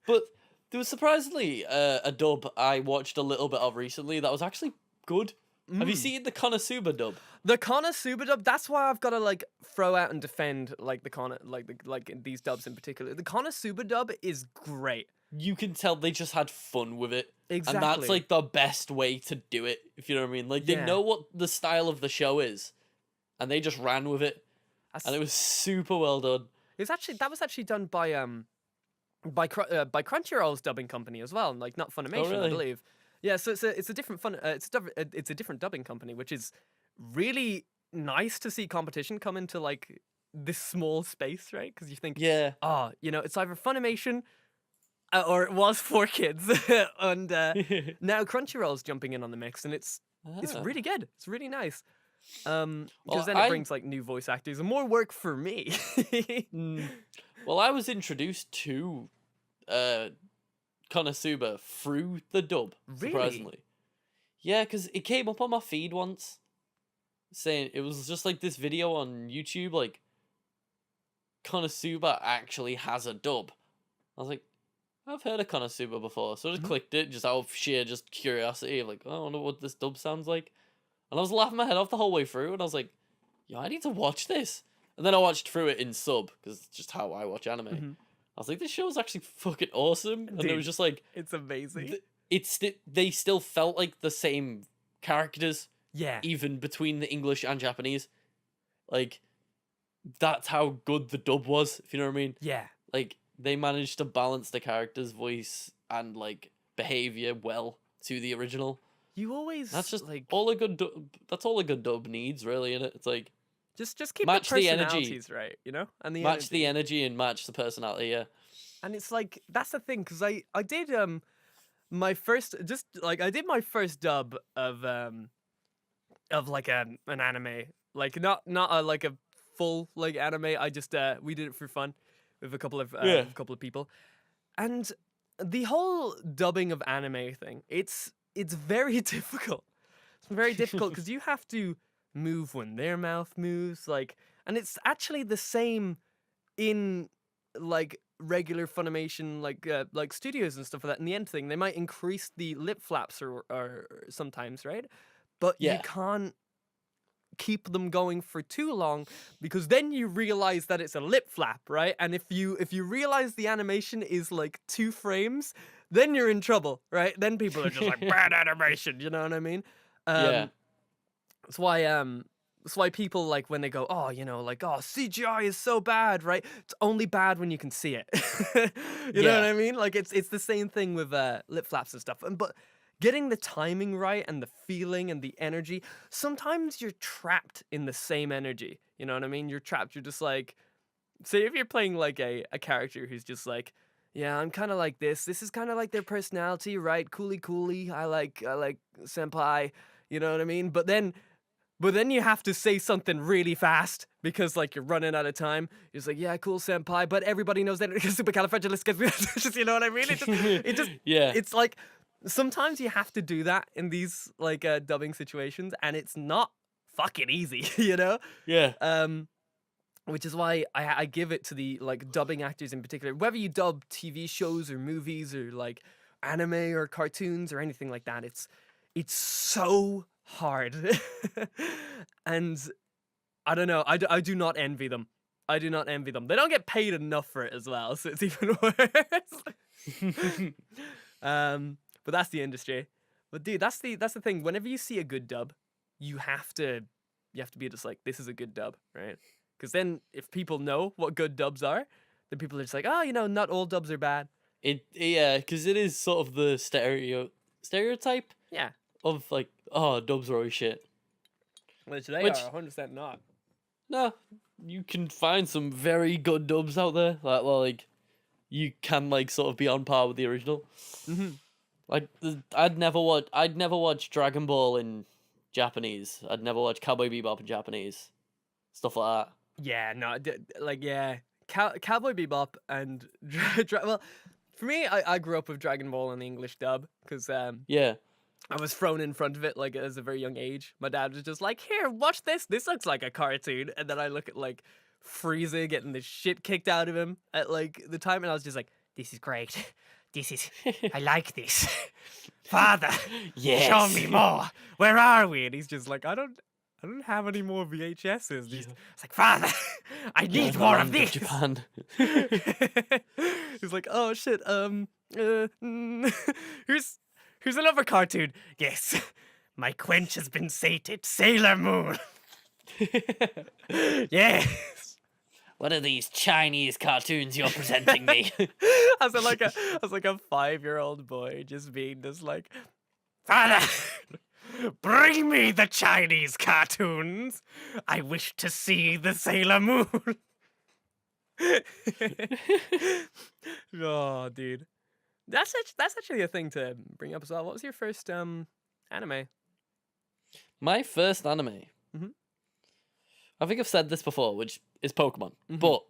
But there was surprisingly a dub I watched a little bit of recently that was actually good. Have you seen the Konosuba dub? The Konosuba dub, that's why I've got to like throw out and defend like these dubs in particular. The Konosuba dub is great. You can tell they just had fun with it. Exactly. And that's like the best way to do it, if you know what I mean. Like they know what the style of the show is, and they just ran with it. And it was super well done. That was actually done by Crunchyroll's dubbing company as well, like not Funimation, really? I believe. Yeah, so it's a different it's a different dubbing company, which is really nice to see competition come into like this small space, right? Because you think, it's either Funimation or it was 4Kids, and now Crunchyroll's jumping in on the mix, and it's really good. It's really nice. Because then it brings like new voice actors and more work for me. Well, I was introduced to Konosuba through the dub, surprisingly. Yeah, because it came up on my feed once, saying it was just like this video on YouTube, like Konosuba actually has a dub. I was like, I've heard of Konosuba before, so I just clicked it, just out of sheer just curiosity of like, I wonder what this dub sounds like. And I was laughing my head off the whole way through, and I was like, yeah, I need to watch this. And then I watched through it in sub, because it's just how I watch anime. I was like, this show's actually fucking awesome. And it was just like... It's amazing. They still felt like the same characters. Yeah. Even between the English and Japanese. Like, that's how good the dub was, if you know what I mean. Yeah. Like, they managed to balance the character's voice and, like, behavior well to the original. You always... That's just like... all a good dub... That's all a good dub needs, really, innit? It's like... Just keep match the personalities the energy. right, you know? And match the energy and match the personality, yeah. And it's like, that's the thing, because I did my first dub of like an anime. Like not like a full like anime. I just we did it for fun with a couple of people. And the whole dubbing of anime thing, it's very difficult. It's very difficult because you have to move when their mouth moves, like, and it's actually the same in like regular Funimation like studios and stuff like that. In the end thing, they might increase the lip flaps or sometimes, right? But you can't keep them going for too long because then you realize that it's a lip flap, right? And if you realize the animation is like 2 frames, then you're in trouble, right? Then people are just like, bad animation, you know what I mean? That's why That's why people like when they go, oh, like, oh, CGI is so bad, right? It's only bad when you can see it. You know what Yeah. I mean? Like it's the same thing with lip flaps and stuff. But getting the timing right and the feeling and the energy, sometimes you're trapped in the same energy. You know what I mean? You're trapped. You're just like, say if you're playing like a character who's just like, yeah, I'm kind of like this. This is kind of like their personality, right? Coolie. I like senpai. You know what I mean? But then you have to say something really fast because like you're running out of time. You're just like, yeah, cool, senpai, but everybody knows that supercalifragilisticexpialidocious. You know what I mean? Yeah. It's like sometimes you have to do that in these like dubbing situations, and it's not fucking easy, you know. Yeah. Which is why I give it to the like dubbing actors in particular. Whether you dub TV shows or movies or like anime or cartoons or anything like that, it's so hard. And I don't know. I do not envy them. I do not envy them. They don't get paid enough for it as well, so it's even worse. But that's the industry. But dude, that's the thing. Whenever you see a good dub, you have to be just like, this is a good dub, right? Because then if people know what good dubs are, then people are just like, oh, not all dubs are bad. Yeah, because it is sort of the stereotype Yeah. of like, oh, dubs are always shit. Which they Which- are 100% not. No, you can find some very good dubs out there. Like you can like sort of be on par with the original. Mm-hmm. Like I'd never watch Dragon Ball in Japanese. I'd never watch Cowboy Bebop in Japanese. Stuff like that. Yeah, no, Cowboy Bebop and well, for me, I grew up with Dragon Ball in the English dub because Yeah. I was thrown in front of it like as a very young age. My dad was just like, "Here, watch this. This looks like a cartoon." And then I look at like Frieza getting the shit kicked out of him at like the time, and I was just like, "This is great. I like this. Father, Yes. show me more. Where are we?" And he's just like, I don't have any more VHSs. It's like, "Father, I need more of this." Japan. He's like, "Oh shit. Here's another cartoon. Yes, my quench has been sated. Sailor Moon." Yes. What are these Chinese cartoons you're presenting me? I was like a 5-year-old boy just being just like, "Father, bring me the Chinese cartoons. I wish to see the Sailor Moon." Oh, dude. That's actually a thing to bring up as well. What was your first anime? My first anime. Mhm. I think I've said this before, which is Pokemon. Mhm. But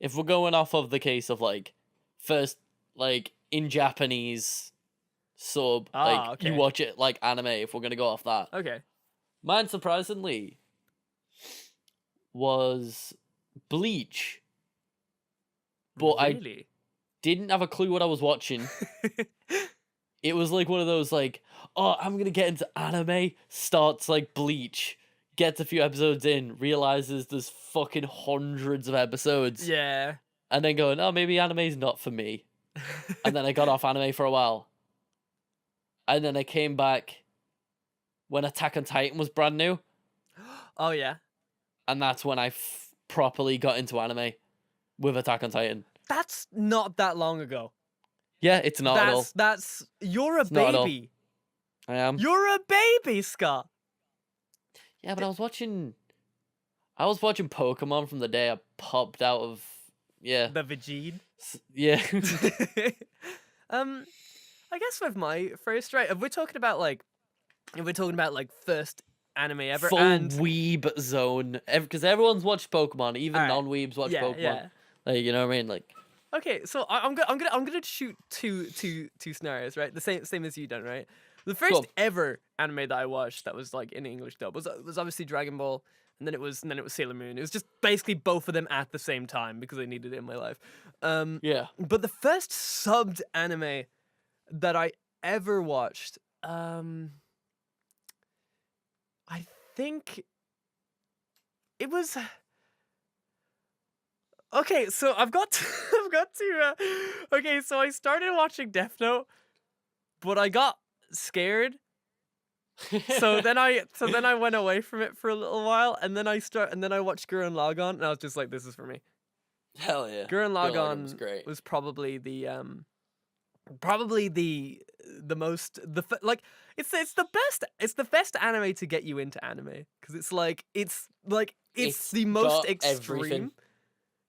if we're going off of the case of like first like in Japanese sub, like you okay. watch it like anime, if we're gonna go off that. Okay. Mine surprisingly was Bleach. But Really? didn't have a clue what I was watching. It was like one of those like, oh, I'm gonna get into anime, starts like Bleach, gets a few episodes in, realizes there's fucking hundreds of episodes, Yeah. and then going, oh, maybe anime's not for me. And then I got off anime for a while. And then I came back when Attack on Titan was brand new, Oh yeah. and that's when I properly got into anime with Attack on Titan. That's not that long ago. Yeah, it's not at all. You're a not at all. baby. I am. You're a baby, Scott. Yeah, but I was watching Pokemon from the day I popped out of The Vegeta. yeah. I guess with my first, right, if we're talking about like first anime ever, Full and weeb zone, because everyone's watched Pokemon, even Alright. non-weebs watch yeah, Pokemon. yeah. Like, you know what I mean? Like, Okay, so I'm gonna shoot two scenarios, right? The same as you done, right? The first Cool. ever anime that I watched that was like in English dub was obviously Dragon Ball, and then it was Sailor Moon. It was just basically both of them at the same time because I needed it in my life. yeah. But the first subbed anime that I ever watched, I think it was. Okay, so I've got to. Okay, so I started watching Death Note, but I got scared So then I went away from it for a little while, and then I watched Gurren Lagann, and I was just like, this is for me. Hell yeah. Gurren Lagann was Lagann great. was probably the most like it's the best anime to get you into anime, because it's the most got extreme. everything.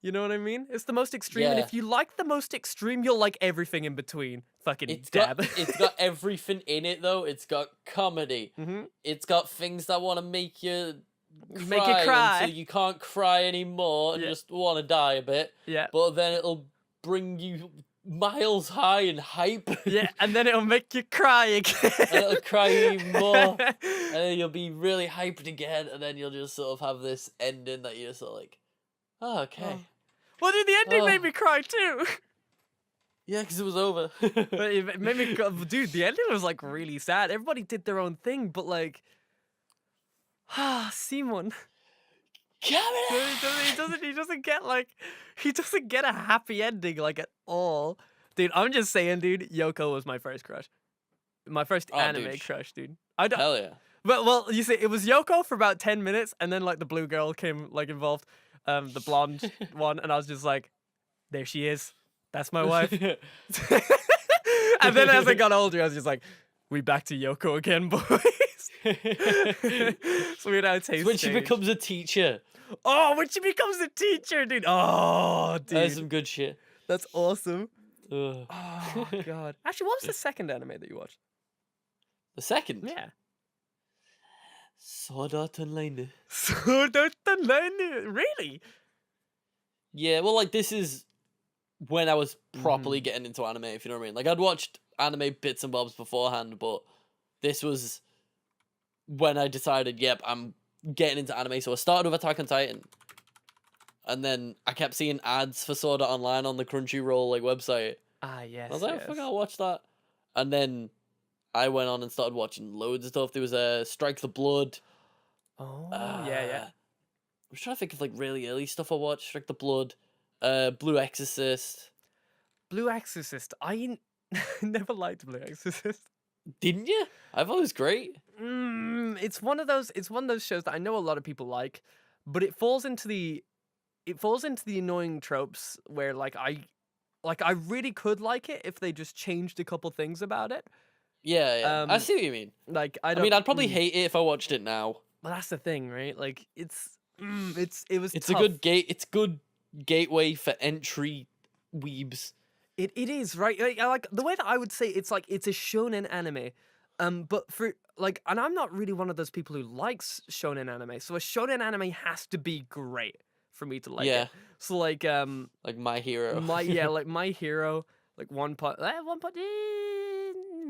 You know what I mean? It's the most extreme, and Yeah. if you like the most extreme, you'll like everything in between. Fucking It's dab. got everything in it though. It's got comedy. Mhm. It's got things that want to make you cry. until you can't cry anymore and Yeah. just want to die a bit. Yeah. But then it'll bring you miles high in hype. Yeah, and then it'll make you cry again. And it'll cry even more. And then you'll be really hyped again, and then you'll just sort of have this ending that you're sort of like, oh, okay. Well, dude, the ending made Oh. me cry too. Yeah, because it was over. But it made me, dude, the ending was like really sad. Everybody did their own thing, but like, Simon, he doesn't get a happy ending like at all. Dude, I'm just saying, dude, Yoko was my first crush. My first anime dude. crush, dude. I don't. Hell yeah. Well, you see, it was Yoko for about 10 minutes, and then like the blue girl came like involved, the blonde one, and I was just like, there she is. That's my wife. And then as I got older, I was just like, we back to Yoko again, boys. So we now taste When she change. becomes a teacher. Oh, when she becomes a teacher, dude. Oh, dude. That's some good shit. That's awesome. Ugh. Oh, God. Actually, what was the second anime that you watched? The second? Yeah. Sword Art Online. Sword Art Online. Really? Yeah, well, like, this is when I was properly Mhm. getting into anime, if you know what I mean. Like, I'd watched anime bits and bobs beforehand, but this was when I decided, yep, I'm getting into anime. So I started with Attack on Titan. And then I kept seeing ads for Sword Art Online on the Crunchyroll, like, website. Ah, yes. I was like, yes. fuck, I'll watch that. And then I went on and started watching loads of stuff. There was Strike the Blood. Oh, yeah. I'm trying to think of like really early stuff I watched. Strike the Blood, Blue Exorcist. Blue Exorcist. I never liked Blue Exorcist. Didn't you? I thought it was great. It's one of those shows that I know a lot of people like, but it falls into the annoying tropes where I really could like it if they just changed a couple things about it. Yeah. I see what you mean. Like I mean, I'd probably hate it if I watched it now. Well, that's the thing, right? Like it was. It's tough. a good gate. It's good gateway for entry weebs. It is, right? Like the way that I would say it's a shonen anime. But for like, and I'm not really one of those people who likes shonen anime. So a shonen anime has to be great for me to like Yeah. it. So like My Hero. like My Hero, like One Punch,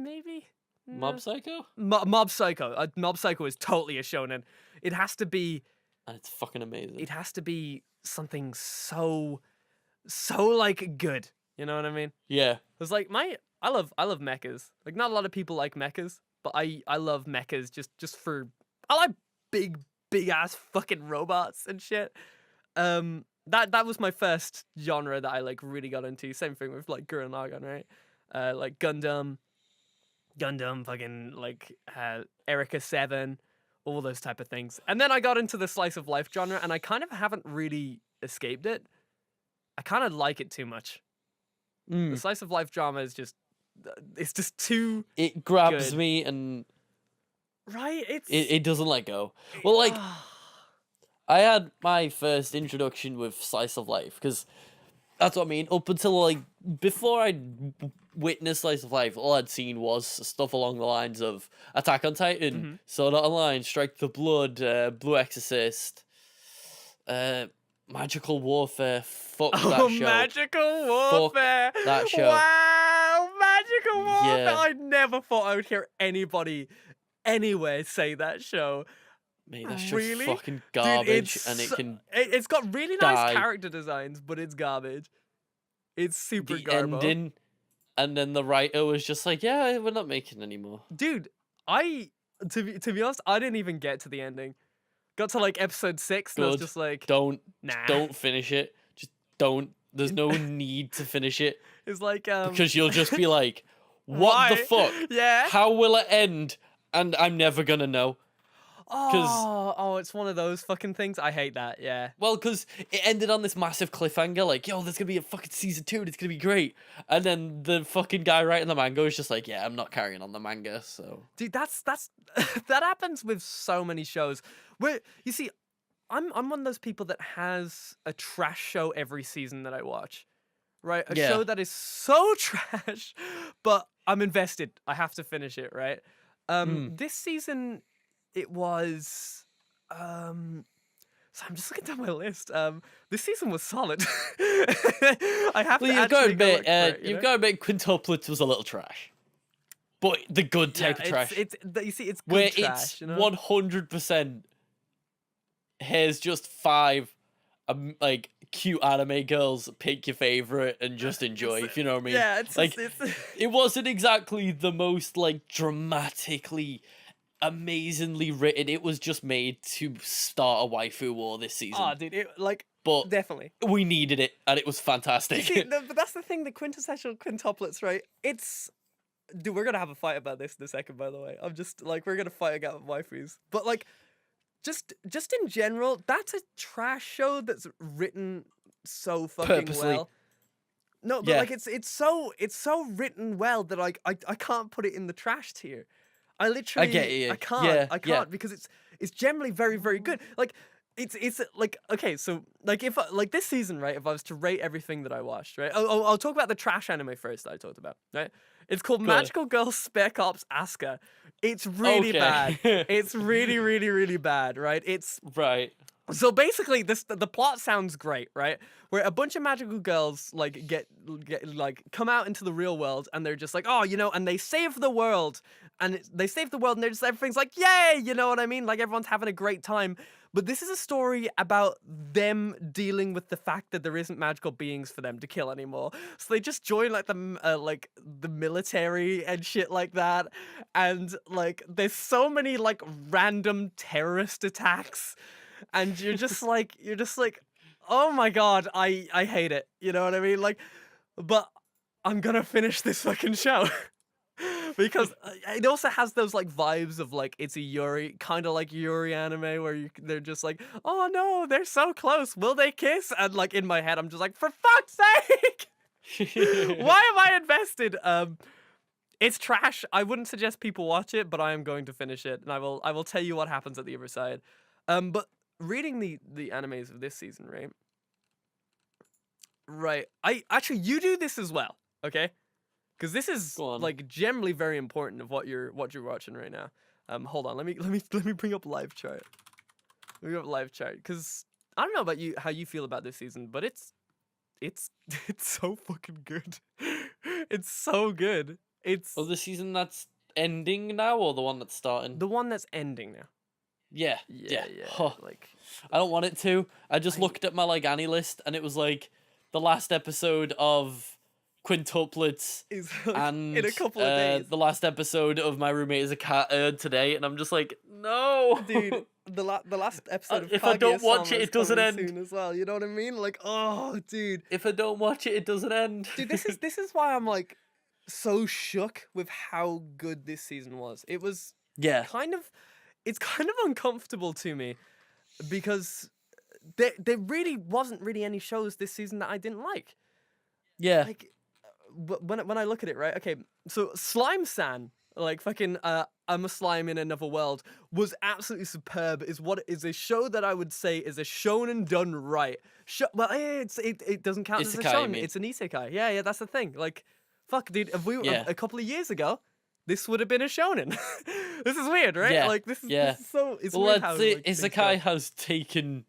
maybe. Mob Psycho? Mob Psycho. Mob Psycho is totally a shonen. It has to be. And it's fucking amazing. It has to be something so like good. You know what I mean? Yeah. It's like I love mechas. Like not a lot of people like mechas, but I love mechas just for I like big ass fucking robots and shit. That was my first genre that I like really got into. Same thing with like Gurren Lagann, right? Like Gundam, fucking like Erika 7, all those type of things. And then I got into the slice of life genre, and I kind of haven't really escaped it. I kind of like it too much. The slice of life drama is it's just too. It grabs good. me and Right? it doesn't let go. Well, like, I had my first introduction with Slice of Life, because that's what I mean. Up until, like, before I witnessed Slice of Life, all I'd seen was stuff along the lines of Attack on Titan, Sword Art Online, Strike the Blood, Blue Exorcist, Magical Warfare. Fuck that show. Magical Warfare! Fuck that show. Wow! Magical Warfare! Yeah. I never thought I would hear anybody anywhere say that show. Mate, that's Really? just fucking Dude, garbage, and it can. It's got really die. nice character designs, but it's garbage. It's super The garbage. ending, and then the writer was just like, "Yeah, we're not making anymore." Dude, to be honest, I didn't even get to the ending. Got to like episode 6, and I was Good. just like, Don't nah. finish it. Just don't. There's no need to finish it, It's like because you'll just be like, "What why? the fuck? Yeah. How will it end?" and I'm never gonna know. It's one of those fucking things. I hate that. Yeah. Well, because it ended on this massive cliffhanger, like, yo, there's gonna be a fucking season 2, and it's gonna be great. And then the fucking guy writing the manga is just like, yeah, I'm not carrying on the manga, so. Dude, that's that happens with so many shows. Where you see, I'm one of those people that has a trash show every season that I watch. Right? A Yeah. show that is so trash, but I'm invested. I have to finish it, right? This season it was so I'm just looking down my list. This season was solid. I have Well, to you've got to actually go look admit, for it, you've got to admit, Quintuplets was a little trash, but the good type of trash, you see, it's good where trash, it's you know? 100%. Here's just 5, like cute anime girls. Pick your favorite and just enjoy. If you know what I mean. Yeah, it's like it's it wasn't exactly the most like dramatically, amazingly written. It was just made to start a waifu war this season. oh, dude, But definitely. we needed it, and it was You fantastic. see, but that's the thing. The quintessential quintuplets, right? Dude, we're gonna have a fight about this in a second. By the way, I'm just like we're gonna fight about waifus, but like. Just in general, that's a trash show that's written so fucking Purposely. well. No, but Yeah. like it's so written well that like I can't put it in the trash tier. I literally get you. I can't Yeah, I can't yeah. because it's generally very very good. Like it's like okay, so like if like this season, right? If I was to rate everything that I watched, right? I'll talk about the trash anime first that I talked about, right? It's called Go ahead. Magical Girl Spec Ops Asuka. It's really bad. It's really, really, really bad, right? It's Right. so basically the plot sounds great, right? Where a bunch of magical girls like get like come out into the real world and they're just like, oh, you know, and they save the world. And they save the world and they're just everything's like, yay, you know what I mean? Like everyone's having a great time. But this is a story about them dealing with the fact that there isn't magical beings for them to kill anymore. So they just join like the military and shit like that. And like there's so many like random terrorist attacks. And you're just like, oh my god, I hate it. You know what I mean? Like, but I'm gonna finish this fucking show. Because it also has those like vibes of like it's a Yuri, kind of like Yuri anime where they're just like, oh no, they're so close, will they kiss? And like in my head, I'm just like, for fuck's sake, why am I invested? It's trash. I wouldn't suggest people watch it, but I am going to finish it, and I will tell you what happens at the other side. But reading the animes of this season, right? Right. I actually you do this as well, okay? Because this is like generally very important of what you're watching right now. Hold on, let me bring up live chart. Let me bring up live chart because I don't know about you how you feel about this season, but it's so fucking good. It's so good. It's the season that's ending now, or the one that's starting? the one that's ending now. Yeah. Huh. Like I don't want it to. I just looked at my like Annie list, and it was like the last episode of Quintuplets is like, and in a couple of days. the last episode of My Roommate is a Cat today, and I'm just like, no, Dude, the last episode of if I don't watch it, Kaguya-sama it doesn't is end. coming soon as well. You know what I mean? Like, oh, dude, if I don't watch it, it doesn't end. dude, this is why I'm like so shook with how good this season was. It was yeah, it's kind of uncomfortable to me because there really wasn't really any shows this season that I didn't like. yeah. Like when I look at it, right? Okay, so Slime-san, like fucking I'm a slime in another world, was absolutely superb. Is a show that I would say is a shonen done right. Well, it doesn't count as a Isekai, you shonen. mean? It's an isekai. Yeah, that's the thing. Like, fuck, dude. If we Yeah. a couple of years ago, this would have been a shonen. This is weird, right? Yeah, Like this is so. It's well, weird that's how it. like, things Isekai go. has taken.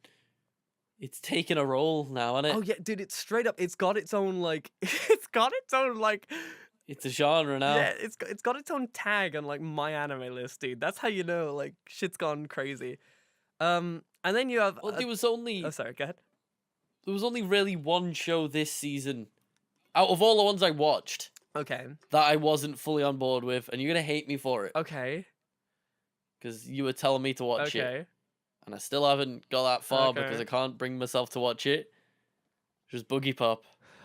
It's taken a role now, hasn't it? Oh yeah, dude. It's straight up. It's got its own like. It's a genre now. Yeah, it's got its own tag on like my anime list, dude. That's how you know like shit's gone crazy. And then you have Well, there was only oh sorry, go ahead. there was only really one show this season, out of all the ones I watched, Okay. that I wasn't fully on board with, and you're gonna hate me for it Okay. because you were telling me to watch it, Okay. and I still haven't got that far because Okay. I can't bring myself to watch it. Just Boogie Pop.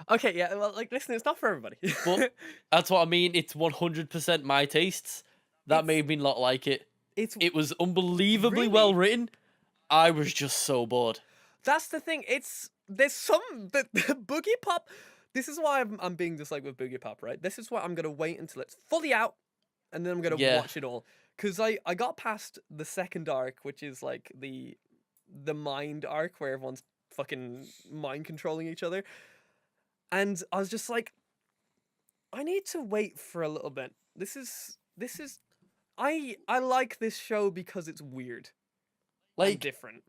Okay, yeah, well like listen, it's not for everybody. But that's what I mean. It's 100% my tastes. that made me not like it. It's It was unbelievably Really? well written. I was just so bored. That's the thing. There's some the Boogie Pop. This is why I'm being just like with Boogie Pop, right? This is why I'm gonna wait until it's fully out, and then I'm gonna Yeah. watch it all. Cause I got past the second arc, which is like the mind arc where everyone's fucking mind controlling each other, and I was just like, I need to wait for a little bit. This is I like this show because it's weird and Like, different.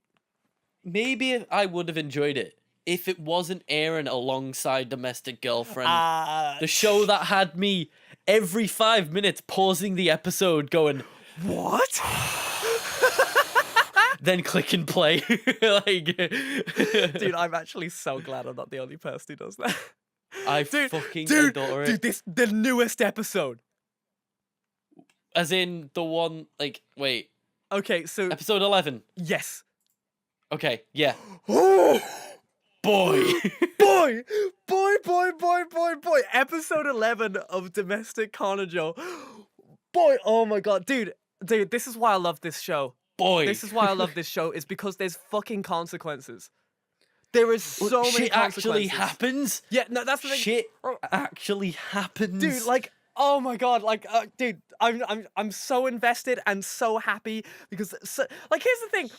maybe I would have enjoyed it if it wasn't airing alongside Domestic Girlfriend. The show that had me every 5 minutes pausing the episode going, What? then click and play. Like, Dude, I'm actually so glad I'm not the only person who does that. I Dude, fucking dude, adore dude, it. the newest episode. As in the one, like, wait, Okay, so episode 11. yes. Okay, yeah. Oh, Boy. boy. Episode 11 of Domestic Conajo. Boy, oh my god, dude, this is why I love this show. Boy. This is why I love this show, is because there's fucking consequences. There is so many shit consequences. actually happens. Yeah, no, that's the thing. Shit actually happens. Dude, like, oh my god, like, dude, I'm so invested and so happy because, like, here's the thing.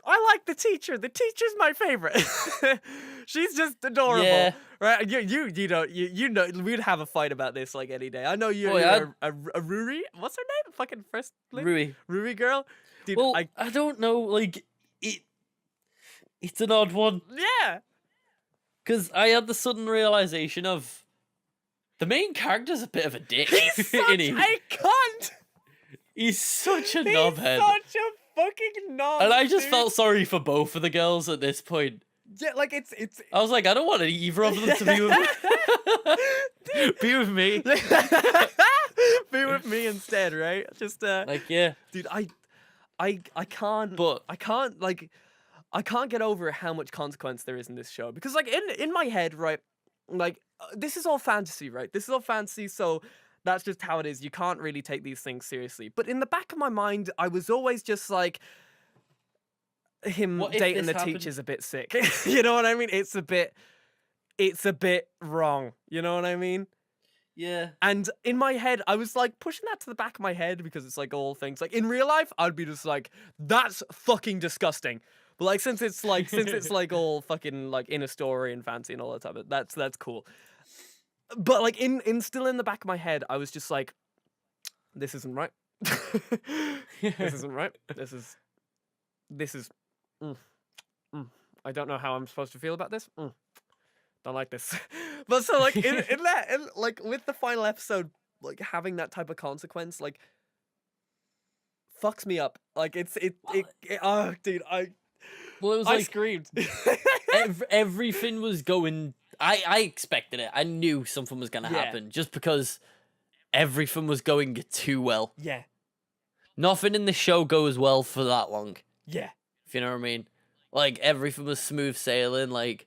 I like the teacher. The teacher's my favorite. She's just adorable, Yeah. right? You know, we'd have a fight about this like any day. I know you're, Oh, yeah. a Ruri. What's her name? Fucking first name? Rui. Ruri girl. Dude, Well, I don't know, like, it's an odd one. yeah. Because I had the sudden realization of the main character's a bit of a dick. He's such isn't he? a cunt. He's such a He's knobhead. such a fucking knob. And I just dude. felt sorry for both of the girls at this point. Yeah, like it's I was like, I don't want either of them to be with me. Be with me. be with me instead, right? Just Like, yeah. dude, I can't But I can't get over how much consequence there is in this show because like in my head, right? Like this is all fantasy, right? This is all fantasy, so that's just how it is. You can't really take these things seriously. But in the back of my mind, I was always just like him What if dating this the happened? teacher's a bit sick. You know what I mean? It's a bit wrong. You know what I mean? yeah. And in my head, I was like pushing that to the back of my head because it's like all things like in real life, I'd be just like, that's fucking disgusting. But like since it's like all fucking like in a story and fancy and all that type of that's cool. But like in still in the back of my head, I was just like, this isn't right. This isn't right. This is I don't know how I'm supposed to feel about this. Don't like this. But so like in like with the final episode, like having that type of consequence, like fucks me up. Like it oh dude, Well, it was I like screamed. everything was going. I expected it. I knew something was gonna Yeah. happen just because everything was going too well. Yeah. Nothing in the show goes well for that long. Yeah. If you know what I mean. Like everything was smooth sailing. Like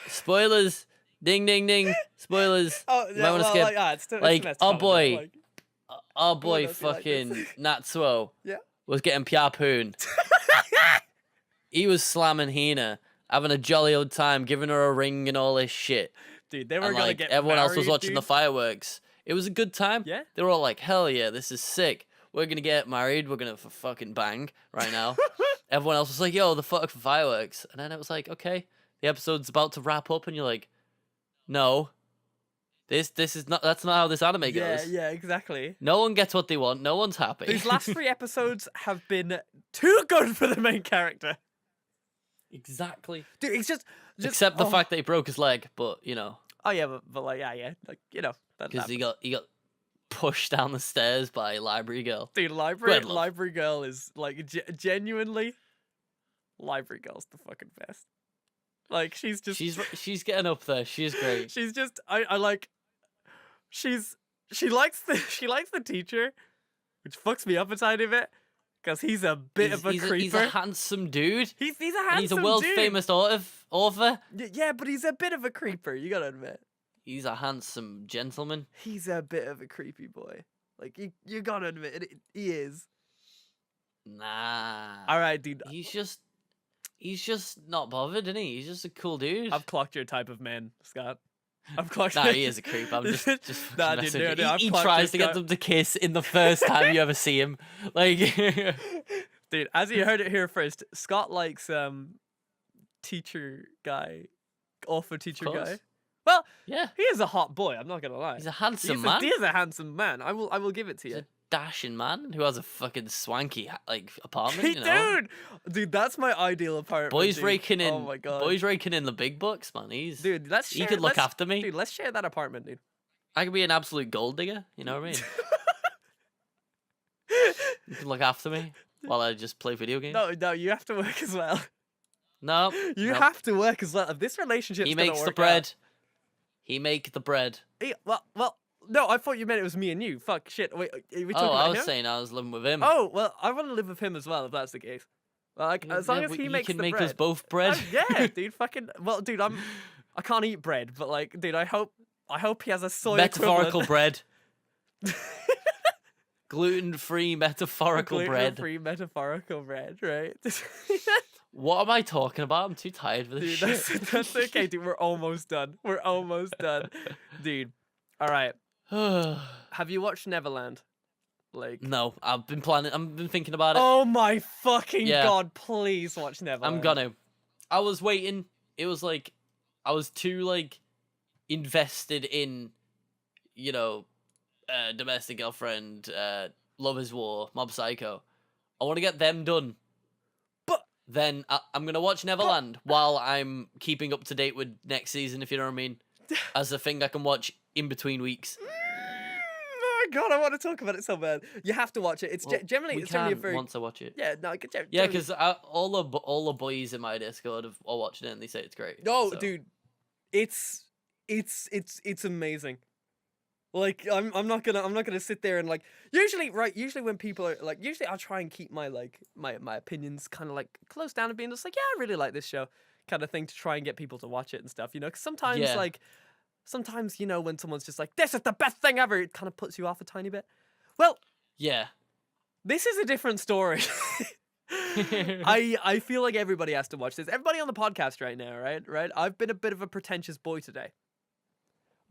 spoilers, ding ding ding, spoilers. Oh, You might wanna skip. it's still, Like, it's oh Metzcon, boy. like, Our boy else you like this? fucking Natsuo Yeah. was getting Pyapoon. He was slamming Hina, having a jolly old time, giving her a ring and all this shit. Dude, they were And gonna like get everyone else was married, watching the dude. fireworks. It was a good time. Yeah. They were all like, hell yeah, this is sick. We're gonna get married. We're gonna fucking bang right now. Everyone else was like, yo, the fuck for fireworks. And then it was like, okay, the episode's about to wrap up, and you're like, no. This is not. That's not how this anime goes. Yeah, exactly. No one gets what they want. No one's happy. These last 3 episodes have been too good for the main character. Exactly. Dude, it's just Except the oh. fact that he broke his leg, but you know, Oh yeah, but like yeah, like you know that. because he got pushed down the stairs by a library girl. Dude, Go ahead, love. library girl is like genuinely, library girl's the fucking best. Like she's just She's getting up there. She's great. she's just I like she likes the teacher, which fucks me up a tiny bit because he's a bit of a creeper. He's a handsome dude. He's a handsome And he's a world dude. famous author. Yeah, but he's a bit of a creeper. You gotta admit, He's a handsome gentleman. he's a bit of a creepy boy. Like you gotta admit it, he is. Nah. All right, dude. He's just not bothered, isn't he? He's just a cool dude. I've clocked your type of man, Scott. I've clocked. Nah, he is a creep. I'm just Nah, fucking dude, messing with no, you. I've He clocked tries this to get guy. them to kiss in the first time you ever see him. Like, Dude, as you heard it here first, Scott likes teacher guy, awful teacher guy. course. Well, yeah, he is a hot boy. I'm not gonna lie. he's a handsome man. He is a handsome man. I will give it to He's you. a dashing man who has a fucking swanky apartment. You know? Dude, that's my ideal apartment. Boys dude. raking in. Oh my god. Boys raking in the big bucks, man. Dude, let's share. He could look after me. Dude, let's share that apartment, dude. I could be an absolute gold digger. You know what I mean? You can look after me while I just play video games. No, you have to work as well. No, You nope. have to work as well. If this relationship, He makes the bread. He make the bread. Well, no, I thought you meant it was me and you. Fuck, shit. Wait, are we talking Oh, about I was him? saying I was living with him. Oh, well, I want to live with him as well, if that's the case. Like, as long as he makes you can the make bread. us both bread. Yeah, dude, fucking. Well, dude, I can't eat bread, but like, dude, I hope he has a soy Metaphorical equivalent. bread. Gluten-free metaphorical bread. Gluten-free metaphorical bread, right? What am I talking about? I'm too tired for this Dude, shit. that's okay, dude. We're almost done. We're almost done, dude. All right. Have you watched Neverland? Like, No, I've been planning. I've been thinking about it. oh my fucking Yeah. god! Please watch Neverland. I'm gonna. I was waiting. It was like I was too like invested in, you know, Domestic Girlfriend, Love Is War, Mob Psycho. I want to get them done. But then I'm gonna watch Neverland while I'm keeping up to date with next season, if you know what I mean, as a thing I can watch in between weeks. Oh my god, I want to talk about it so bad. You have to watch it. It's Well, generally we it's generally a can very once I watch it. yeah no Yeah, because all the boys in my Discord are watching it and they say it's great. no so. dude, it's amazing. Like I'm not gonna sit there and like usually when people are like usually I'll try and keep my like my opinions kind of like close down and being just like yeah I really like this show kind of thing to try and get people to watch it and stuff, you know, because sometimes you know when someone's just like this is the best thing ever, it kind of puts you off a tiny bit. Well, Yeah. this is a different story. I feel like everybody has to watch this. Everybody on the podcast right now, right? I've been a bit of a pretentious boy today.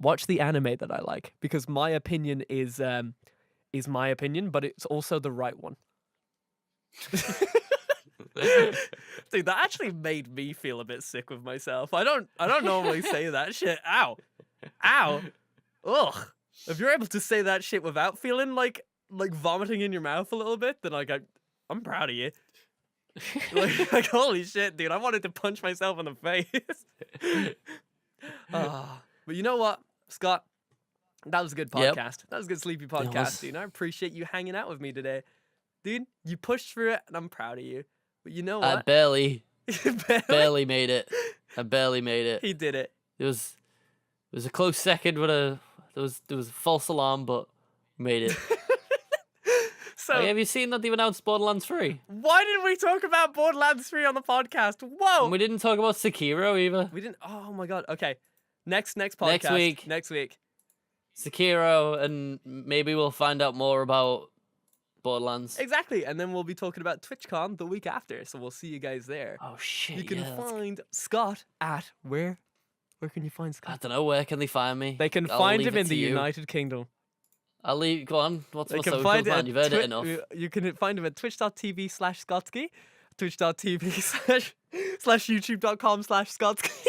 Watch the anime that I like because my opinion is my opinion, but it's also the right one. Dude, that actually made me feel a bit sick with myself. I don't normally say that shit. Ow. Ugh. If you're able to say that shit without feeling like vomiting in your mouth a little bit, then like I'm proud of you. like holy shit, dude! I wanted to punch myself in the face. But you know what, Scott? That was a good podcast. Yep. That was a good sleepy podcast, was. dude. I appreciate you hanging out with me today, dude. You pushed through it, and I'm proud of you. But you know I what? barely Barely? made it. I barely made it. He did it. It was a close second with there was a false alarm, but we made it. So Like, have you seen that they've announced Borderlands 3? why didn't we talk about Borderlands 3 on the podcast? Whoa! And we didn't talk about Sekiro either. We didn't. Oh my god. Okay. Next podcast. Next week. Next week. Sekiro, and maybe we'll find out more about Borderlands. Exactly. And then we'll be talking about TwitchCon the week after. So we'll see you guys there. Oh shit! You can yeah, find Scott at where? Where can you find I Scott? don't know. Where can they find me? They can I'll find leave him it in to the you. United Kingdom. I'll leave. Go on. What's They my can socials, find it man? at You've heard it enough. You can find him at twitch.tv/Scottscy, twitch.tv/youtube.com/Scottscy.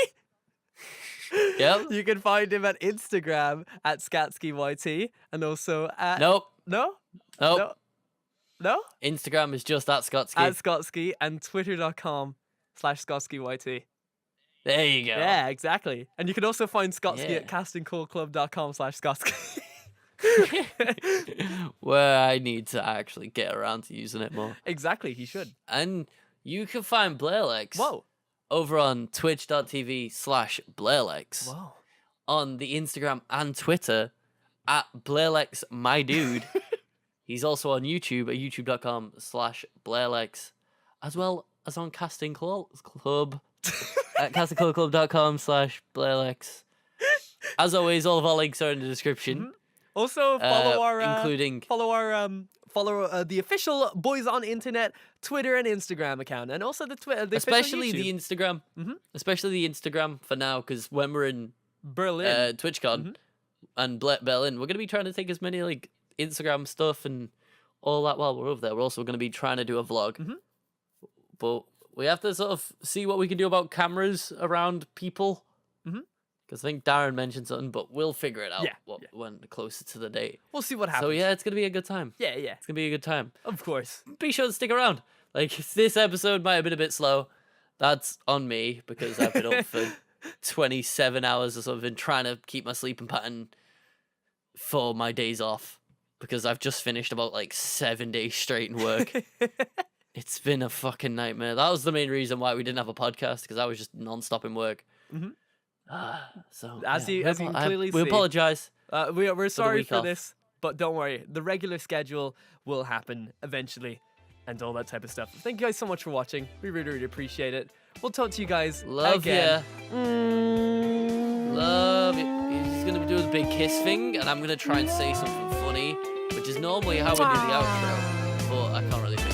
Yep. You can find him at Instagram at ScatskyYT and also at Nope. No? Nope. No? Instagram is just at Scottsky. At Scottsky and twitter.com/ScottskyYT. There you go. Yeah, exactly. And you can also find Scottsky Yeah. at castingcallclub.com/Scottsky. Where I need to actually get around to using it more. Exactly, he should. And you can find Blairlex Whoa. over on twitch.tv/Blairlex. Whoa. On the Instagram and Twitter at Blairlex my dude. He's also on YouTube at youtube.com/Blairlex, as well as on Casting Club at castingcallclub.com/Blairlex. As always, all of our links are in the description. Mhm. Also, follow our including follow the official Boys on Internet Twitter and Instagram account, and also the Twitter, especially the Instagram, especially the Instagram for now, because when we're in Berlin, TwitchCon and Berlin, we're gonna be trying to take as many like Instagram stuff and all that while we're over there. We're also gonna be trying to do a vlog, but we have to sort of see what we can do about cameras around people. Because I think Darren mentioned something, but we'll figure it out when closer to the date. We'll see what happens. So yeah, it's going to be a good time. Yeah. It's going to be a good time. Of course. Be sure to stick around. Like, this episode might have been a bit slow. That's on me, because I've been up for 27 hours or something trying to keep my sleeping pattern for my days off. Because I've just finished about, like, 7 days straight in work. It's been a fucking nightmare. That was the main reason why we didn't have a podcast, because I was just non-stop in work. So as you can clearly see, we apologize. We're sorry for off. this, but don't worry. The regular schedule will happen eventually, and all that type of stuff. Thank you guys so much for watching. We really, really appreciate it. We'll talk to you guys again. Love you. He's gonna do the big kiss thing, and I'm gonna try and say something funny, which is normally how we do the outro, but I can't really.